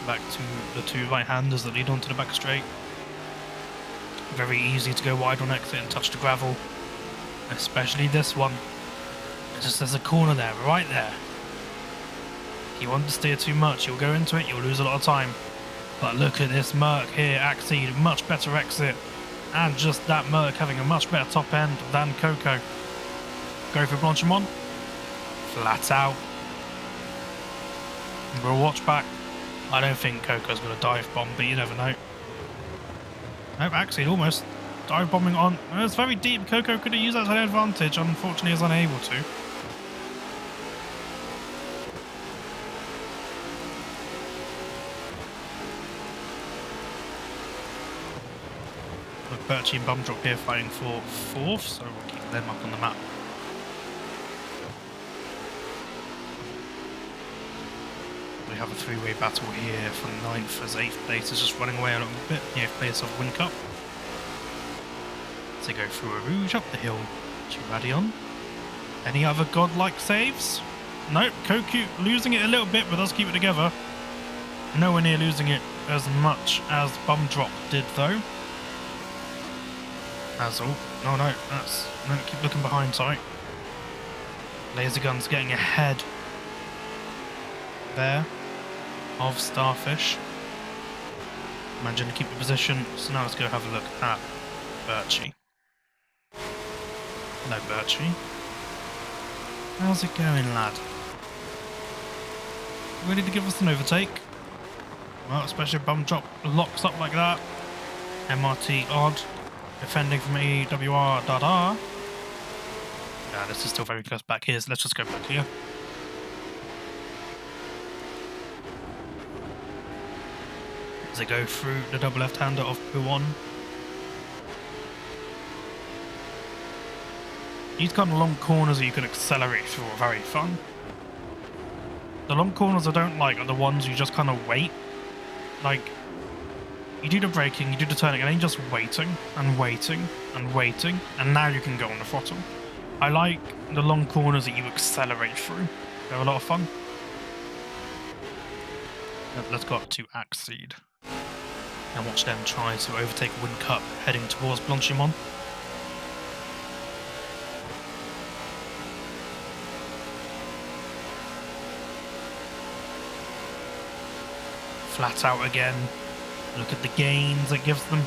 Back to the two right-handers that lead onto the back straight. Very easy to go wide on exit and touch the gravel. Especially this one. There's a corner there, right there. If you want to steer too much, you'll go into it, you'll lose a lot of time. But look at this Merc here, Axie, much better exit. And just that Merc having a much better top end than Coco. Go for Blanchimont. Flat out. We'll watch back. I don't think Coco's going to dive bomb, but you never know. Nope, Axie almost dive bombing on. It's very deep. Coco could have used that as an advantage. Unfortunately, is unable to. Birchie and Bum Drop here fighting for 4th, so we'll keep them up on the map. We have a 3-way battle here from 9th as 8th place is just running away a little bit. The 8th place of Win Cup. They go through a Rouge up the hill to Radion. Any other godlike saves? Nope, Koku losing it a little bit, but does keep it together. Nowhere near losing it as much as Bum Drop did though. That's all. No, that's... No, keep looking behind, sorry. Laser Gun's getting ahead there of Starfish. Managing to keep the position, so now let's go have a look at Birchie. Hello, Birchie. How's it going, lad? Ready to give us an overtake? Well, especially if Bum Drop locks up like that. MRT odd. Defending from AWR Darda. Yeah, this is still very close back here, so let's just go back here. As they go through the double left-hander of Puon. These kind of long corners that you can accelerate through are very fun. The long corners I don't like are the ones you just kind of wait. Like, you do the braking, you do the turning, and then you're just waiting, and waiting, and waiting, and now you can go on the throttle. I like the long corners that you accelerate through. They're a lot of fun. Let's go up to Axie and watch them try to overtake Win Cup heading towards Blanchimont. Flat out again. Look at the gains it gives them.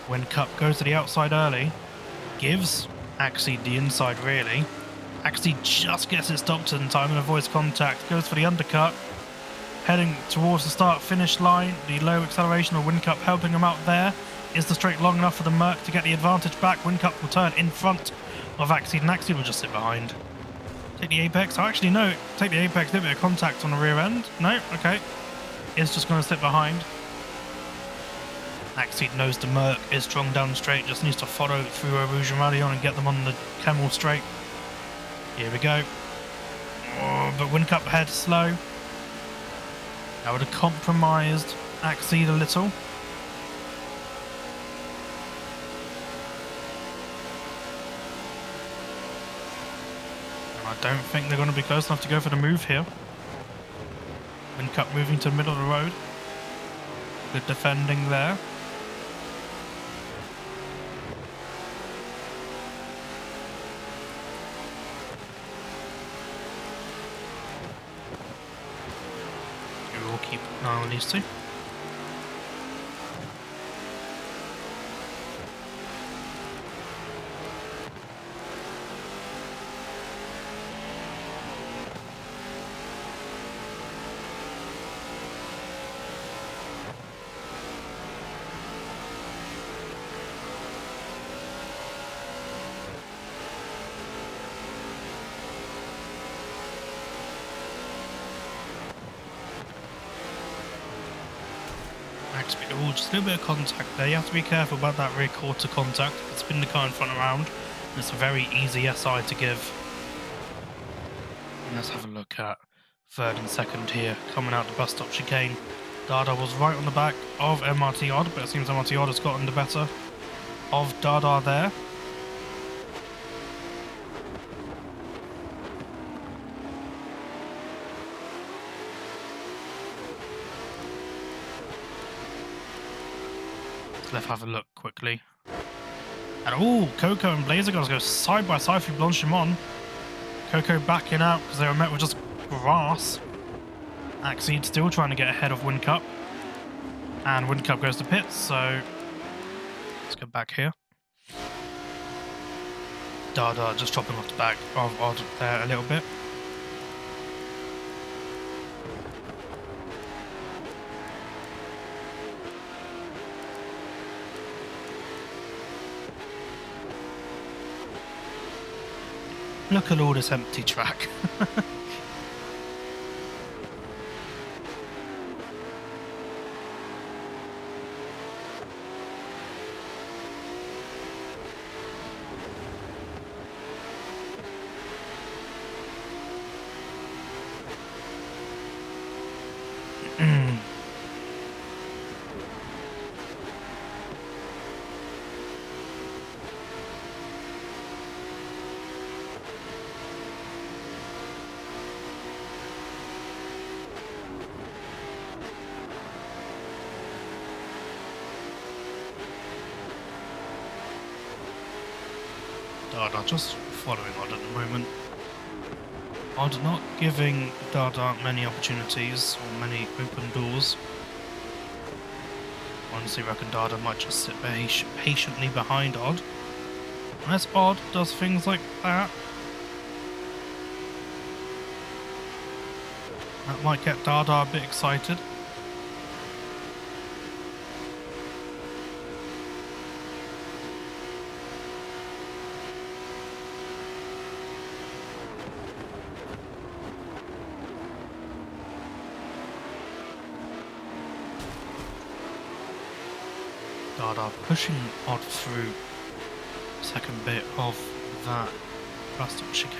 When Cup goes to the outside early, gives Axie the inside really. Axie just gets it stopped in time and avoids contact, goes for the undercut. Heading towards the start-finish line, the low acceleration of Win Cup helping him out there. Is the straight long enough for the Merc to get the advantage back? Win Cup will turn in front of Axie, and Axie will just sit behind. Take the apex. Oh, actually, no. Take the apex, did a bit of contact on the rear end. No, okay. Is just going to sit behind. Axeed knows the Merc is strong down straight, just needs to follow through Rouge and Radion and get them on the Camel straight. Here we go. Oh, but Windcup ahead slow. That would have compromised Axeed a little. And I don't think they're going to be close enough to go for the move here. Windcup moving to the middle of the road. Good defending there. We'll keep an eye on these two. Oh, just a little bit of contact there. You have to be careful about that rear quarter contact. It's been the car in front around. It's a very easy SI to give. And let's have a look at third and second here. Coming out the bus stop chicane. Darda was right on the back of MRT Odd, but it seems MRT Odd has gotten the better of Darda there. Let's have a look quickly. And oh, Coco and Blazer Girls go side by side through Blanchimont. Coco backing out because they were met with just grass. Axeed still trying to get ahead of Windcup. And Windcup goes to pits, so let's go back here. Darda just dropping off the back of Odd there a little bit. Look at all this empty track. Darda just following Odd at the moment. Odd not giving Darda many opportunities or many open doors. Honestly, reckon Darda might just sit patiently behind Odd. Unless Odd does things like that. That might get Darda a bit excited. Darda pushing Odd through the second bit of that bus stop chicane.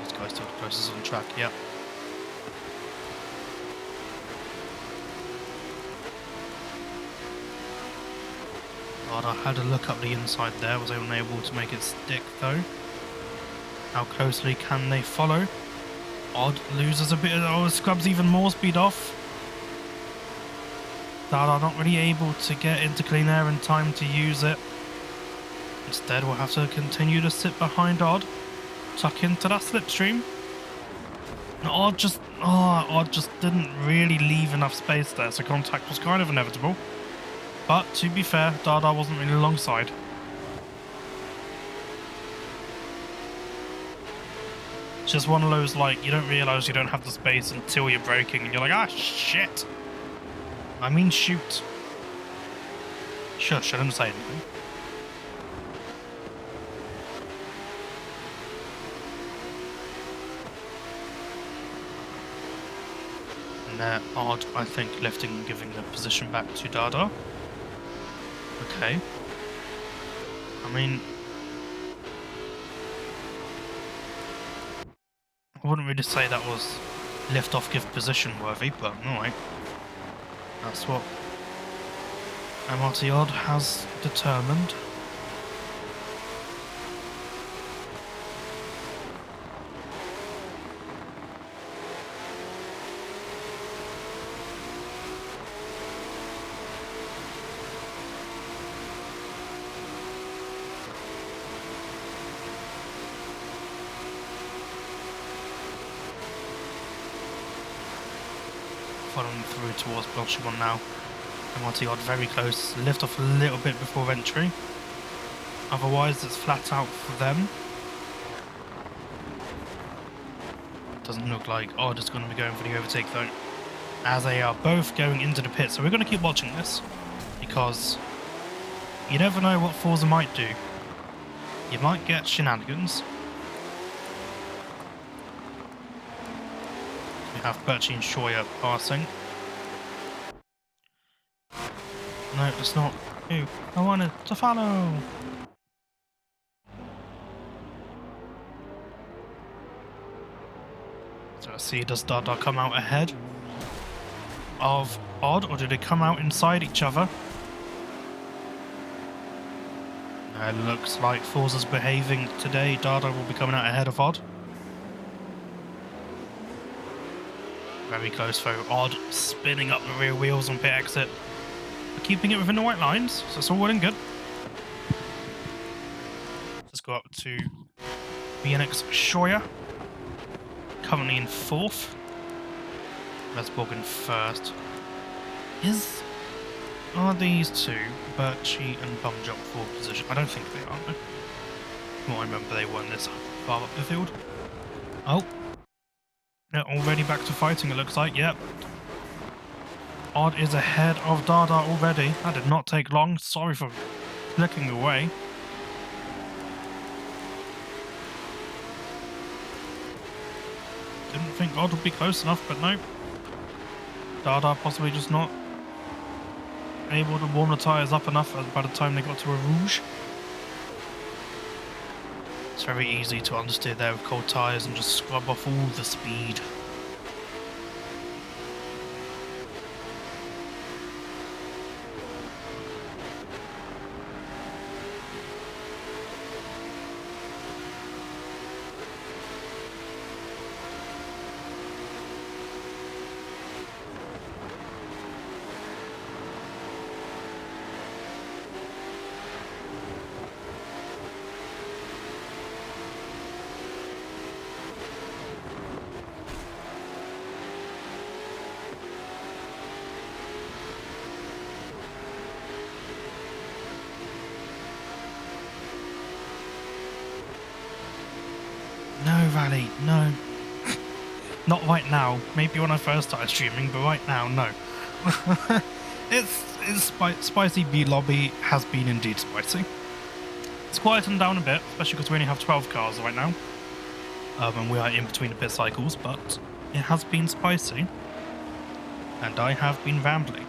These guys still the closest on track, yep. Darda had a look up the inside there, was unable to make it stick though. How closely can they follow? Odd loses a bit of scrubs even more speed off. Darda not really able to get into clean air in time to use it. Instead we'll have to continue to sit behind Odd. Tuck into that slipstream. And Odd just didn't really leave enough space there, so contact was kind of inevitable. But to be fair, Darda wasn't really alongside. It's just one of those, like, you don't realise you don't have the space until you're braking and you're like, ah, shit. I mean, shoot. Shush, I didn't say anything. And they're odd, I think, lifting and giving the position back to Darda. Okay. I mean, I wouldn't really say that was lift off give position worthy, but alright. That's what MRT Odd has determined. Following through towards Blanche one now. MRT Odd very close. Lift off a little bit before entry. Otherwise, it's flat out for them. Doesn't look like Odd is going to be going for the overtake though, as they are both going into the pit. So we're going to keep watching this, because you never know what Forza might do. You might get shenanigans. We have Birchie and Shoya passing. No, it's not you. I wanted to follow. So let's see, does Darda come out ahead of Odd, or do they come out inside each other? It looks like Forza's behaving today. Darda will be coming out ahead of Odd. Very close though. Odd spinning up the rear wheels on pit exit, but keeping it within the white lines, so it's all well and good. Let's go up to BNX Shoya, currently in 4th. Resborg in 1st. Are these two, Birchie and Bumjob, 4th position? I don't think they are. No. Well, I remember they weren't this far up the field. Oh. Yeah, already back to fighting, it looks like. Yep. Odd is ahead of Darda already. That did not take long. Sorry for clicking away. Didn't think Odd would be close enough, but no. Darda possibly just not able to warm the tyres up enough by the time they got to a Rouge. It's very easy to understeer there with cold tyres and just scrub off all the speed. No, Rally, no. Not right now. Maybe when I first started streaming, but right now, no. it's spicy. B lobby has been indeed spicy. It's quietened down a bit, especially because we only have 12 cars right now. And we are in between the pit cycles, but it has been spicy. And I have been rambling.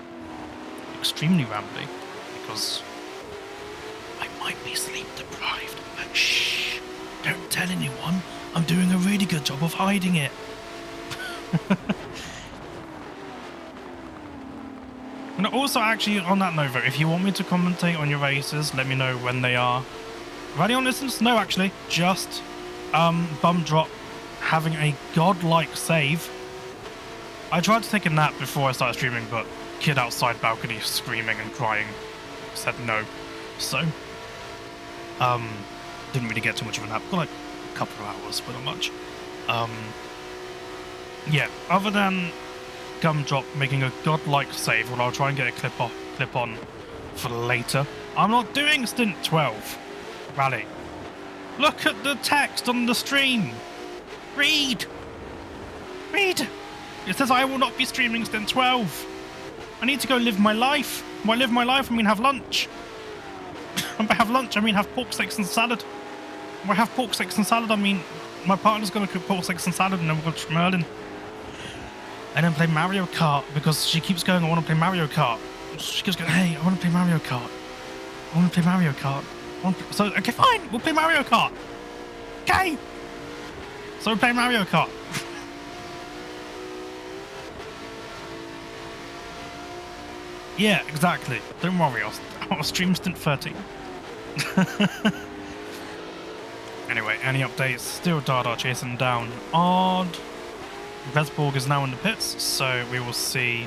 Extremely rambling, because I might be sleep deprived. But shh, don't tell anyone. I'm doing a really good job of hiding it. And also, actually, on that note, if you want me to commentate on your races, let me know when they are. Ready on instance? No, actually, just Bum Drop having a godlike save. I tried to take a nap before I started streaming, but kid outside balcony screaming and crying said no. So, didn't really get too much of a nap. Got like a couple of hours, but not much. Yeah, other than Gumdrop making a godlike save, well, I'll try and get a clip on for later. I'm not doing stint 12. Rally. Look at the text on the stream. Read. Read. It says I will not be streaming stint 12. I need to go live my life. When I live my life, I mean have lunch. And by have lunch, I mean have pork steaks and salad. When I have pork steaks and salad, I mean my partner's going to cook pork steaks and salad and then we'll go to Merlin. and then play Mario Kart because she keeps going, I want to play Mario Kart. She keeps going, hey, I want to play Mario Kart. I want to play Mario Kart. So, okay, fine, we'll play Mario Kart. Okay. So we'll play Mario Kart. Yeah, exactly. Don't worry, I'll stream Stint 13. Anyway, any updates? Still Darda chasing down Odd. Vesborg is now in the pits, so we will see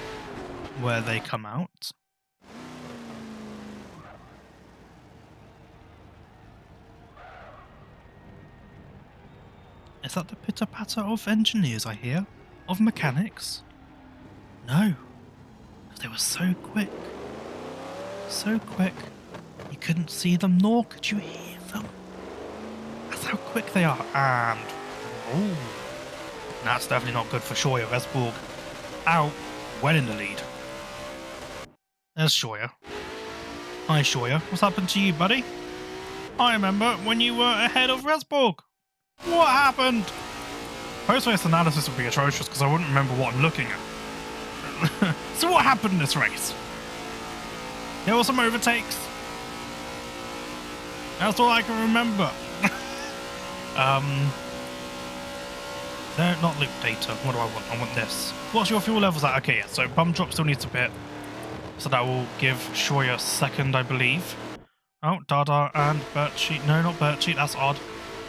where they come out. Is that the pitter-patter of engineers I hear? Of mechanics? No. They were so quick. So quick. You couldn't see them, nor could you hear them. That's how quick they are. And... ooh. That's definitely not good for Shoya. Vesborg out. Well in the lead. There's Shoya. Hi, Shoya. What's happened to you, buddy? I remember when you were ahead of Vesborg. What happened? Post-race analysis would be atrocious because I wouldn't remember what I'm looking at. So what happened in this race? There were some overtakes. That's all I can remember. No, not loop data. What do I want? I want this. What's your fuel levels at? Okay, yeah, so Bum Drop still needs to pit. So that will give Shoya second, I believe. Oh, Darda and Birchie. No, not Birchie, that's odd.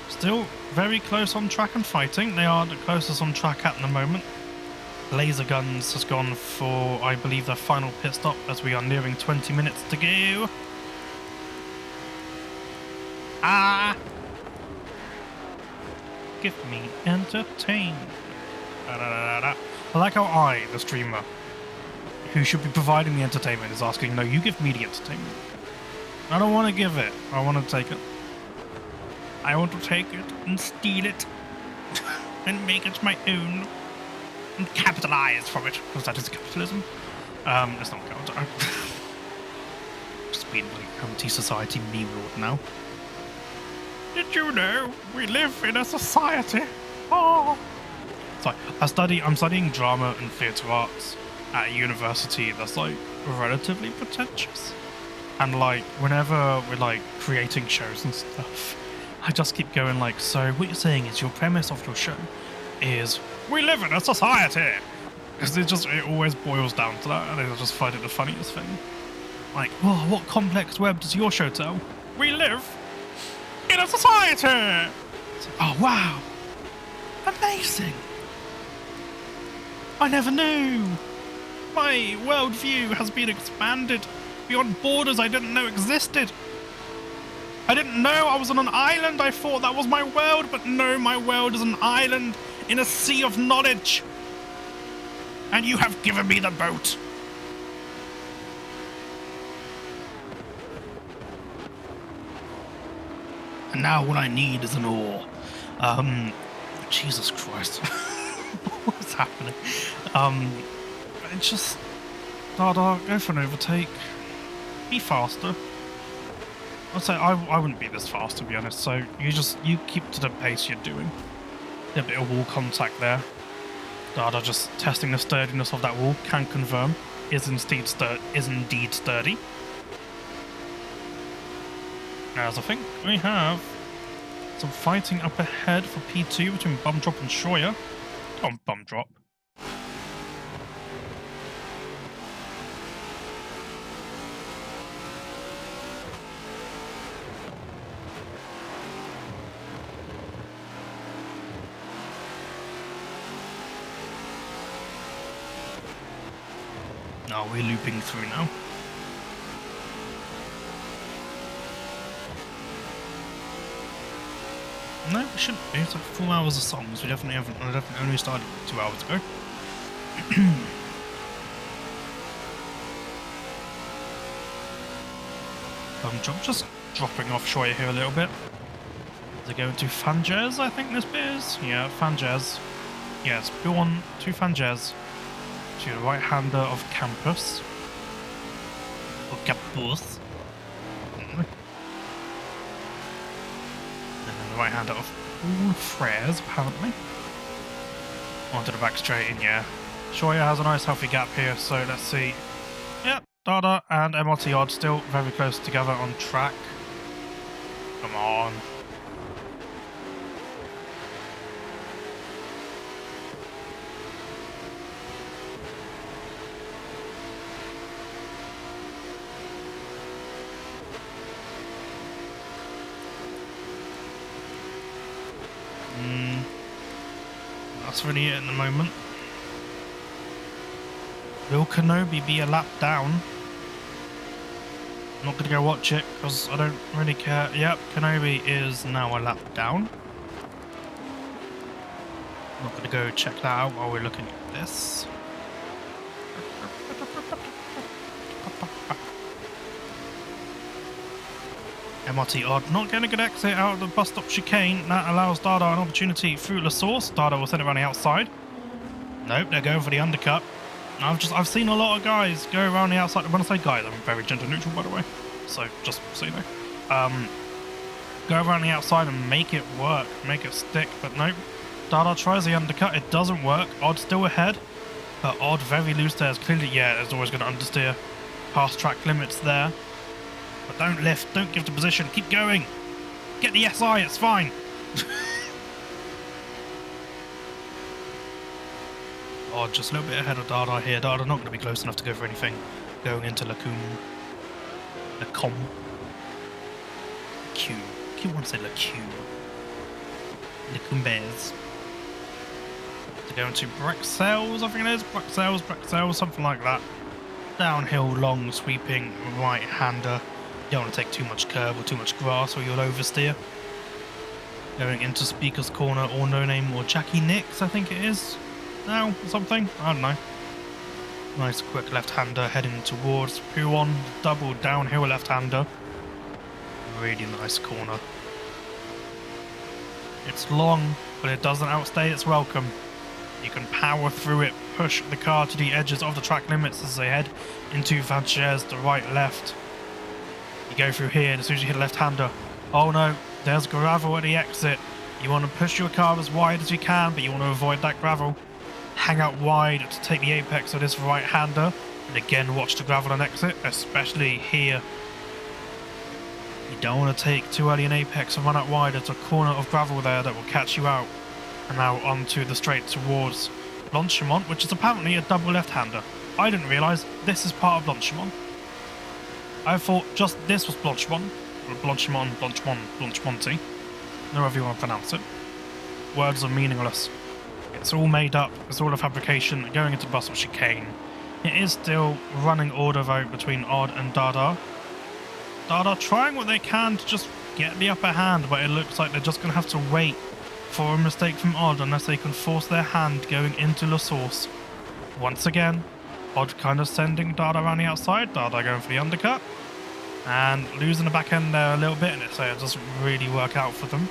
Still very close on track and fighting. They are the closest on track at the moment. Laser Guns has gone for, I believe, their final pit stop as we are nearing 20 minutes to go. Ah! Give me entertainment. I like how I, the streamer, who should be providing the entertainment, is asking, no, you give me the entertainment. I don't want to give it. I want to take it. I want to take it and steal it and make it my own and capitalize from it, because that is capitalism. It's not count. Just being like anti-society meme lord now. Did you know we live in a society? Oh. Sorry, I'm studying drama and theatre arts at a university that's like relatively pretentious. And like whenever we're like creating shows and stuff, I just keep going like, so what you're saying is your premise of your show is we live in a society. Because it always boils down to that, and I just find it the funniest thing. Like, oh, what complex web does your show tell? We live in a society. Like, oh wow, amazing! I never knew. My worldview has been expanded beyond borders I didn't know existed. I didn't know I was on an island. I thought that was my world, but no, my world is an island in a sea of knowledge. And you have given me the boat. And now what I need is an oar. Jesus Christ. What's happening? It's just... Darda, go for an overtake. Be faster. I'd say I wouldn't be this fast, to be honest, so you keep to the pace you're doing. A bit of wall contact there. Darda just testing the sturdiness of that wall, can confirm, is indeed sturdy. As I think we have some fighting up ahead for P2 between Bum Drop and Shoya. Come on, Bum Drop. Oh, we're looping through now. No, we shouldn't be. It's like 4 hours of songs. We definitely haven't. I definitely only started 2 hours ago. Drop, just dropping off Shoya here a little bit. They're going to Fanjaz, I think this bit is. Yeah, Fanjaz. Yes, go on to Fanjaz. To the right-hander of Campus. Or Campus. And then the right-hander of all Freres, apparently. Onto the back straight in, yeah. Shoya has a nice healthy gap here, so let's see. Yep, Darda and MRT Odd still very close together on track. Come on. That's really it in the moment. Will Kenobi be a lap down? I'm not going to go watch it because I don't really care. Yep, Kenobi is now a lap down. I'm not going to go check that out while we're looking at this. MRT Odd not getting a good exit out of the bus stop chicane. That allows Darda an opportunity through La Source. Darda will send it around the outside. Nope, they're going for the undercut. I've seen a lot of guys go around the outside. When I say guys, I'm very gender neutral, by the way. So just so you know, go around the outside and make it work, make it stick. But nope, Darda tries the undercut. It doesn't work. Odd still ahead, but Odd very loose there. It's clearly, yeah, it's always going to understeer. Past track limits there. But don't lift, don't give the position, keep going. Get the SI, it's fine. Oh, just a little bit ahead of Darda here. Darda not going to be close enough to go for anything. Going into Lacombe. Q. Q wants to say Lacombe. Lacumbes. To go into Brexels, I think it is. Brexels, something like that. Downhill, long, sweeping, right-hander. You don't want to take too much curb or too much grass or you'll oversteer. Going into Speaker's Corner or No Name or Jackie Nix, I think it is. Now, or something. I don't know. Nice quick left-hander heading towards Puon. Double downhill left-hander. Really nice corner. It's long, but it doesn't outstay its welcome. You can power through it, push the car to the edges of the track limits as they head into Vanches, the right-left. You go through here, and as soon as you hit a left-hander, oh no, there's gravel at the exit. You want to push your car as wide as you can, but you want to avoid that gravel. Hang out wide to take the apex of this right-hander, and again watch the gravel and exit, especially here. You don't want to take too early an apex and run out wide. There's a corner of gravel there that will catch you out. And now onto the straight towards Blanchimont, which is apparently a double left-hander. I didn't realise this is part of Blanchimont. I thought just this was Blanchimont, or Blanchimonti, however you want to pronounce it. Words are meaningless. It's all made up, it's all a fabrication, going into bus of chicane. It is still running order though between Odd and Darda. Darda trying what they can to just get the upper hand, but it looks like they're just going to have to wait for a mistake from Odd unless they can force their hand going into La Source. Once again, Odd kind of sending Darda around the outside, Darda going for the undercut, and losing the back end there a little bit, and so it doesn't really work out for them.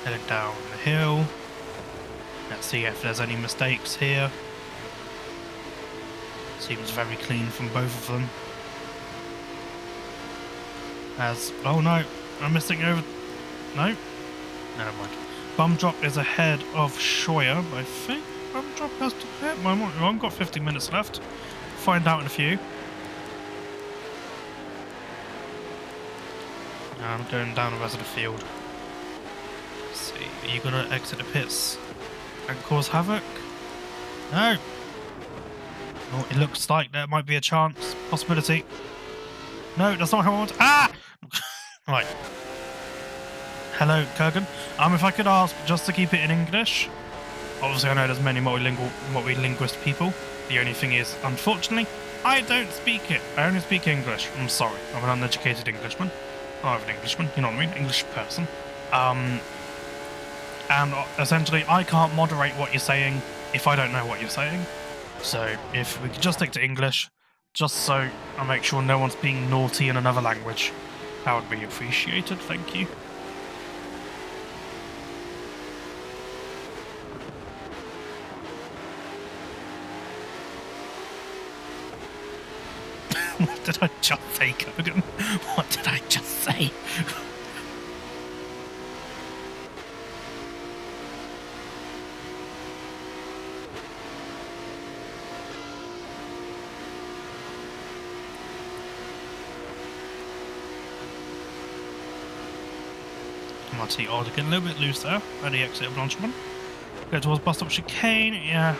Heading down the hill. Let's see if there's any mistakes here. Seems very clean from both of them. Oh no, I'm missing over. No, never mind. Bum Drop is ahead of Shoya, I think. Bum Drop has to hit. I've got 50 minutes left. Find out in a few. I'm going down the rest of the field. Let's see, are you gonna exit the pits and cause havoc? No. Oh, it looks like there might be a chance, possibility. No, that's not how I want. Ah! Right. Hello, Kurgan. If I could ask, just to keep it in English. Obviously, I know there's many multilinguist people. The only thing is, unfortunately, I don't speak it. I only speak English. I'm sorry. I'm an uneducated Englishman. I'm an Englishman, you know what I mean? English person. And essentially, I can't moderate what you're saying if I don't know what you're saying. So, if we could just stick to English, just so I make sure no one's being naughty in another language, that would be appreciated, thank you. What did I just say, Kogan? What did I just say? MRT Odd again, a little bit loose there at the exit of Blanchman. Go towards bus stop chicane. Yeah,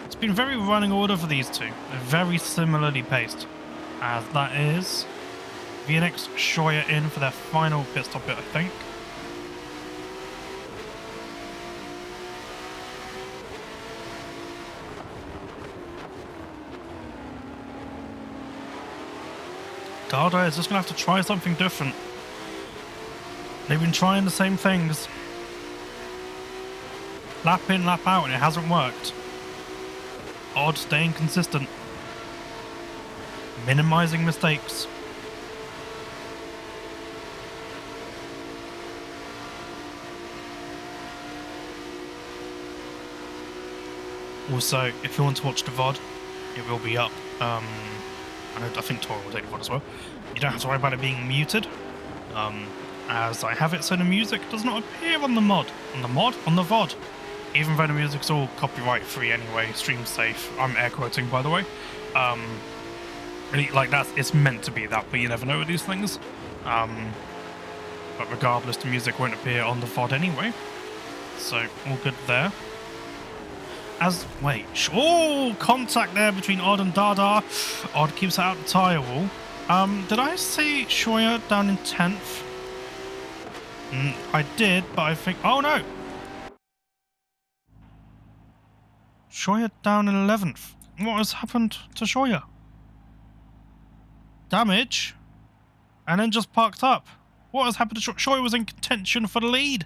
it's been very running order for these two. They're very similarly paced. As that is VNX Shoya in for their final pit stop bit, I think. Darda is just going to have to try something different. They've been trying the same things. Lap in, lap out, and it hasn't worked. Odd staying consistent. Minimizing mistakes. Also, if you want to watch the VOD, it will be up. I think Tora will take the VOD as well. You don't have to worry about it being muted, as I have it so the music does not appear on the mod. On the VOD. Even though the music's all copyright free anyway, stream safe. I'm air quoting, by the way. Really, like it's meant to be that, but you never know with these things. But regardless, the music won't appear on the VOD anyway. So, all good there. Oh, contact there between Odd and Darda. Odd keeps out the tyre wall. Did I see Shoya down in 10th? I did, but I think... Oh, no! Shoya down in 11th. What has happened to Shoya? Damage? And then just parked up. What has happened to Shoya? Was in contention for the lead.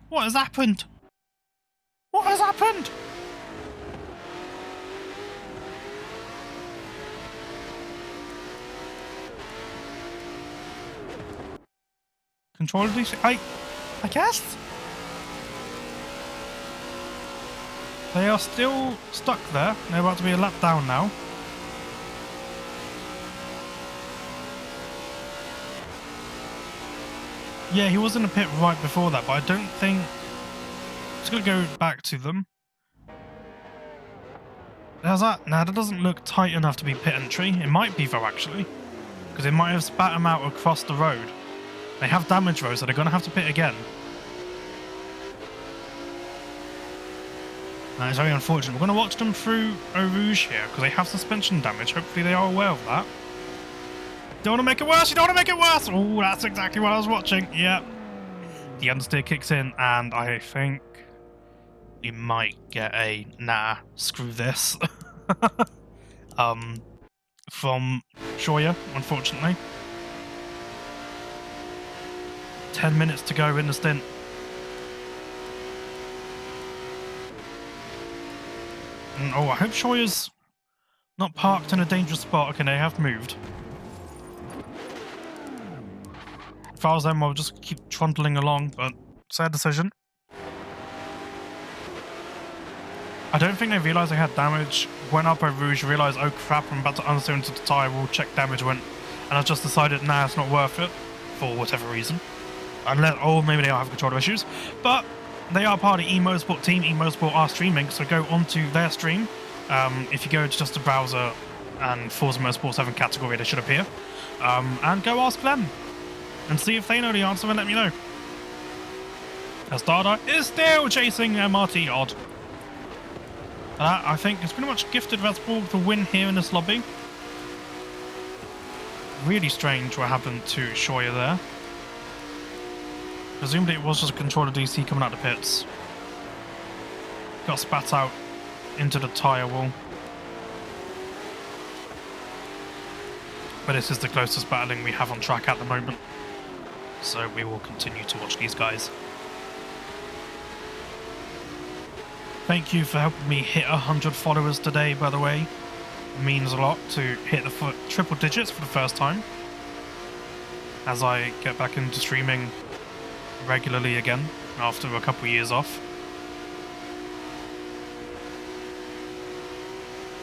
What has happened? What has happened? Controller DC? I guess? They are still stuck there. They're about to be a lap down now. Yeah, he was in the pit right before that, but I don't think... I'm just going to go back to them. How's that? Nah, that doesn't look tight enough to be pit entry. It might be though, actually. Because it might have spat them out across the road. They have damage though, so they're going to have to pit again. It's very unfortunate. We're going to watch them through Eau Rouge here, because they have suspension damage. Hopefully they are aware of that. Don't want to make it worse! You don't want to make it worse! Oh, that's exactly what I was watching. Yep. The understeer kicks in, and I think we might get a nah, screw this from Shoya, unfortunately. 10 minutes to go in the stint. Oh, I hope Shoya's not parked in a dangerous spot. Okay, they have moved. If I was them, I would just keep trundling along, but sad decision. I don't think they realised they had damage. Went up over Rouge, realised, oh crap, I'm about to understeer into the tyre wall, check damage went, and I just decided, nah, it's not worth it, for whatever reason. Unless, oh, maybe they are having controller issues. But they are part of the eMotorsport team. eMotorsport are streaming, so go onto their stream. If you go to just the browser and Forza Motorsport 7 category, they should appear. And go ask them. And see if they know the answer and let me know. As Darda is still chasing MRT Odd. I think it's pretty much gifted Red Bull the win here in this lobby. Really strange what happened to Shoya there. Presumably it was just a controller DC coming out the pits. Got spat out into the tyre wall. But this is the closest battling we have on track at the moment. So we will continue to watch these guys. Thank you for helping me hit 100 followers today, by the way. It means a lot to hit the triple digits for the first time. As I get back into streaming regularly again after a couple of years off.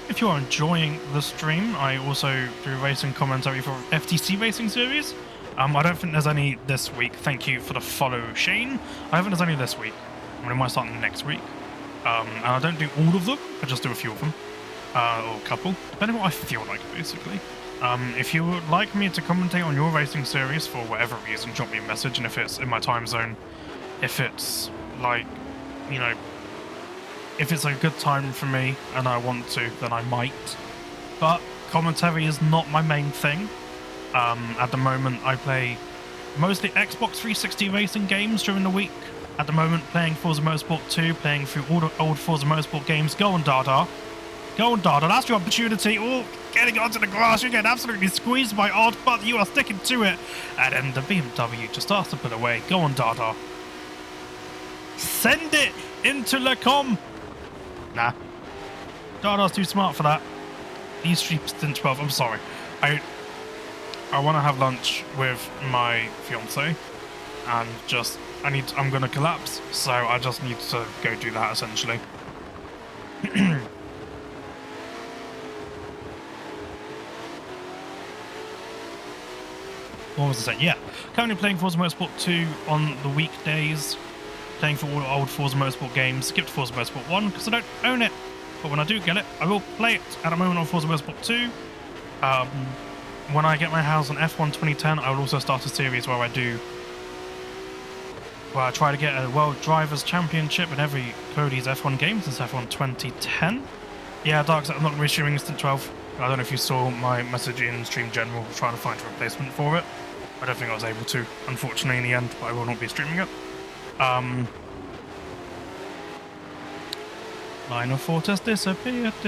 If you are enjoying the stream, I also do racing commentary for FTC Racing Series. I don't think there's any this week. Thank you for the follow, Shane. I don't think there's any this week. I might start next week. And I don't do all of them. I just do a few of them. Or a couple. Depending on what I feel like, basically. If you would like me to commentate on your racing series for whatever reason, drop me a message, and if it's in my time zone, if it's like, you know, if it's a good time for me and I want to, then I might. But commentary is not my main thing. At the moment, I play mostly Xbox 360 racing games during the week. At the moment, playing Forza Motorsport 2, playing through all the old Forza Motorsport games. Go on, Darda. Go on, Darda. That's your opportunity. Oh, getting onto the grass. You're getting absolutely squeezed by Odd, but you are sticking to it. And then the BMW just starts to pull away. Go on, Darda. Send it into Lecom. Nah. Darda's too smart for that. These streets didn't 12. I'm sorry. I want to have lunch with my fiance, and just I'm gonna collapse, so I just need to go do that essentially. What was I saying? Yeah, currently playing Forza Motorsport 2 on the weekdays, playing for all the old Forza Motorsport games. Skipped Forza Motorsport 1 because I don't own it, but when I do get it, I will play it at the moment on Forza Motorsport 2. When I get my house on F1 2010, I will also start a series where I try to get a World Drivers' Championship in every Cody's F1 game since F1 2010. Yeah, Darkseid, I'm not going to be streaming Stint 12. I don't know if you saw my message in Stream General trying to find a replacement for it. I don't think I was able to, unfortunately, in the end, but I will not be streaming it. Line of Thought has disappeared. What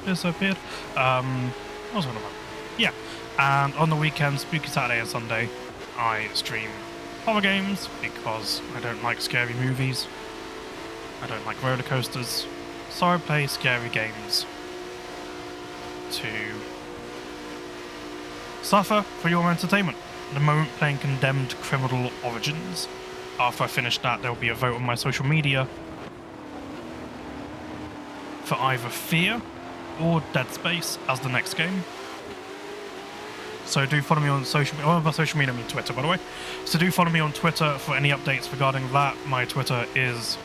was I on about? Yeah, and on the weekends, Spooky Saturday and Sunday, I stream horror games because I don't like scary movies. I don't like roller coasters, so I play scary games to suffer for your entertainment. At the moment, playing Condemned Criminal Origins. After I finish that, there will be a vote on my social media for either Fear or Dead Space as the next game. So do follow me on social media. Oh, by social media, I mean Twitter, by the way. So do follow me on Twitter for any updates regarding that. My Twitter is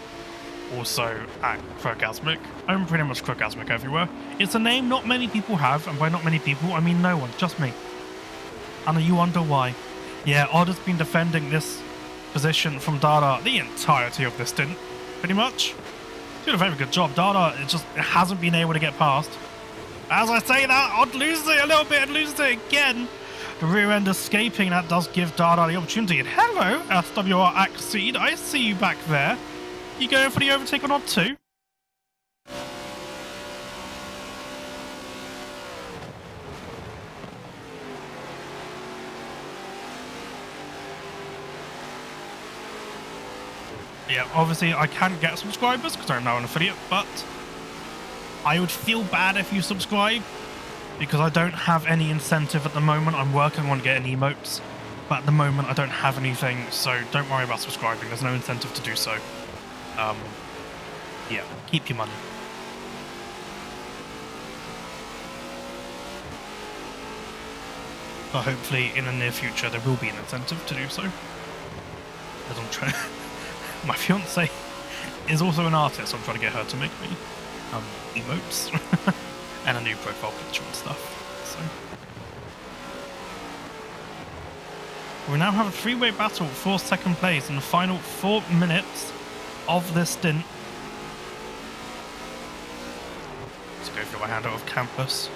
also at Crocasmic. I'm pretty much Crocasmic everywhere. It's a name not many people have, and by not many people, I mean no one, just me. And you wonder why. Yeah, Odd has been defending this position from Darda the entirety of this stint, pretty much. Doing a very good job. Darda it hasn't been able to get past. As I say that, Odd loses it a little bit and loses it again. The rear end escaping, that does give Darda the opportunity. And hello, AWR Accede, I see you back there. You going for the overtake on Odd too? Yeah, obviously I can't get subscribers because I'm now an affiliate, but I would feel bad if you subscribe because I don't have any incentive at the moment. I'm working on getting emotes, but at the moment I don't have anything, so don't worry about subscribing. There's no incentive to do so. Yeah, keep your money. But hopefully in the near future there will be an incentive to do so. As I'm trying. My fiance is also an artist, so I'm trying to get her to make me emotes and a new profile picture and stuff. So we now have a three-way battle for second place in the final 4 minutes of this stint. Let's go through my handout of campus.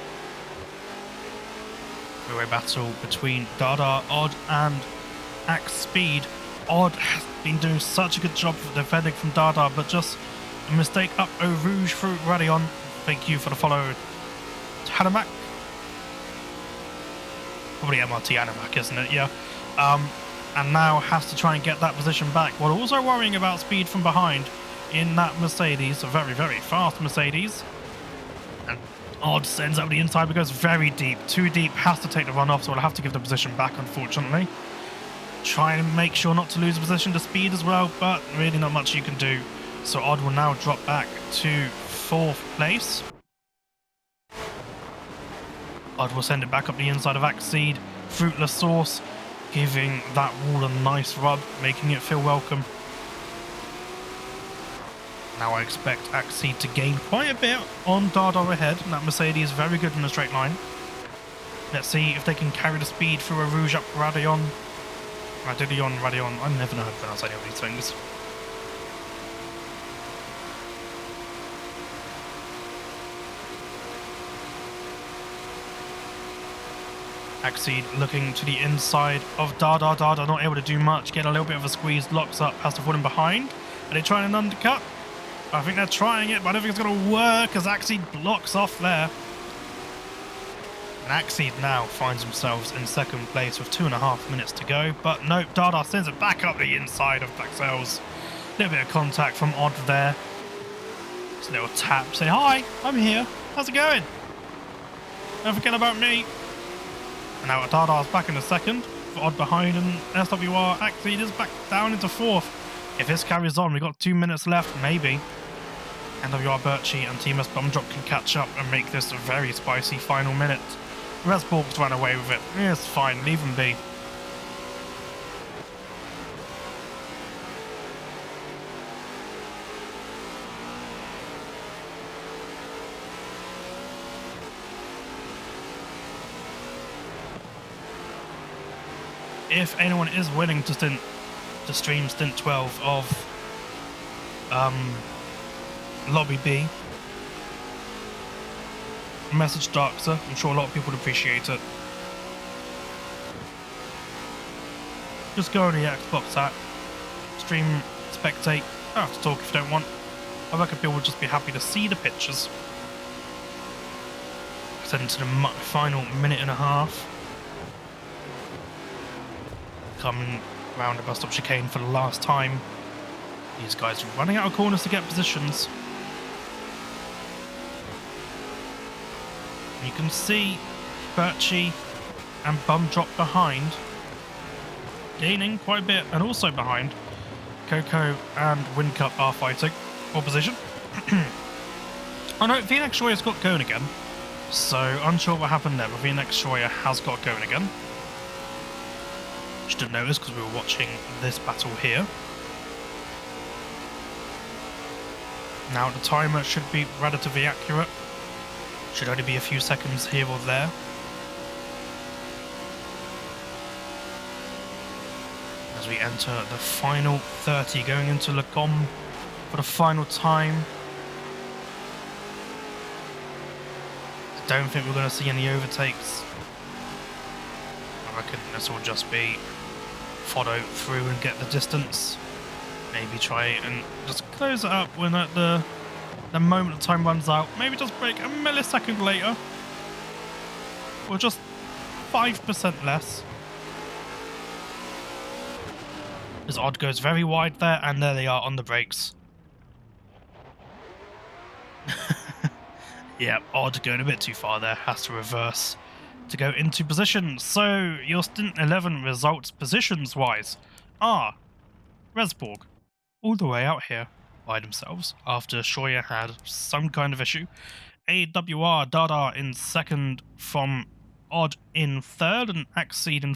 Three-way battle between Darda, Odd, and Axe Speed. Odd has been doing such a good job of defending from Darda, but just a mistake up Eau Rouge through Radion. Thank you for the follow, Hanamak. Probably MRT Hanamak, isn't it? Yeah. And now has to try and get that position back, while also worrying about speed from behind in that Mercedes, a very, very fast Mercedes. And Odd sends out the inside, but goes very deep. Too deep, has to take the run off, so we'll have to give the position back, unfortunately. Try and make sure not to lose position to speed as well, but really not much you can do. So Odd will now drop back to 4th place. Odd will send it back up the inside of Axeed. Fruitless Sauce, giving that wall a nice rub, making it feel welcome. Now I expect Axeed to gain quite a bit on Darda ahead, and that Mercedes is very good in a straight line. Let's see if they can carry the speed through a Rouge up Radion. Radion. I never know how to pronounce any of these things. Axeed looking to the inside of Darda. Darda not able to do much. Get a little bit of a squeeze. Locks up. Has to put him behind. Are they trying an undercut? I think they're trying it, but I don't think it's going to work as Axeed blocks off there. And Axeed now finds themselves in second place with 2.5 minutes to go. But nope, Darda sends it back up the inside of Blacksails. A little bit of contact from Odd there. Just a little tap. Say, hi, I'm here. How's it going? Don't forget about me. And now Darda's back in the second. For Odd behind, and SWR Axeed is back down into fourth. If this carries on, we've got 2 minutes left, maybe. AWR Birchie and Team S Bumdrop can catch up and make this a very spicy final minute. Resborg's ran away with it. Yeah, it's fine, leave them be. If anyone is willing to stream Stint 12 of Lobby B, message Darkster. I'm sure a lot of people would appreciate it. Just go on the Xbox app, stream, spectate. I don't have to talk if you don't want. I reckon people would just be happy to see the pictures. Head into the final minute and a half. Coming round the bus stop chicane for the last time. These guys are running out of corners to get positions. You can see Birchie and Bumdrop behind, gaining quite a bit, and also behind Coco and Windcup are fighting for position. Oh no, VNX Shoyer's got going again, so unsure what happened there, but VNX Shoyer has got going again. Which didn't notice because we were watching this battle here. Now the timer should be relatively accurate. Should only be a few seconds here or there. As we enter the final 30, going into Le Gomme for the final time. I don't think we're going to see any overtakes. I reckon this will just be follow through and get the distance. Maybe try and just close it up when at the moment the time runs out. Maybe just break a millisecond later. Or just 5% less. As Odd goes very wide there, and there they are on the brakes. Yeah, Odd going a bit too far there. Has to reverse to go into position. So, your Stint 11 results positions-wise are Resborg all the way out here by themselves after Shoyer had some kind of issue. AWR Darda in second from Odd in third, and Axeed in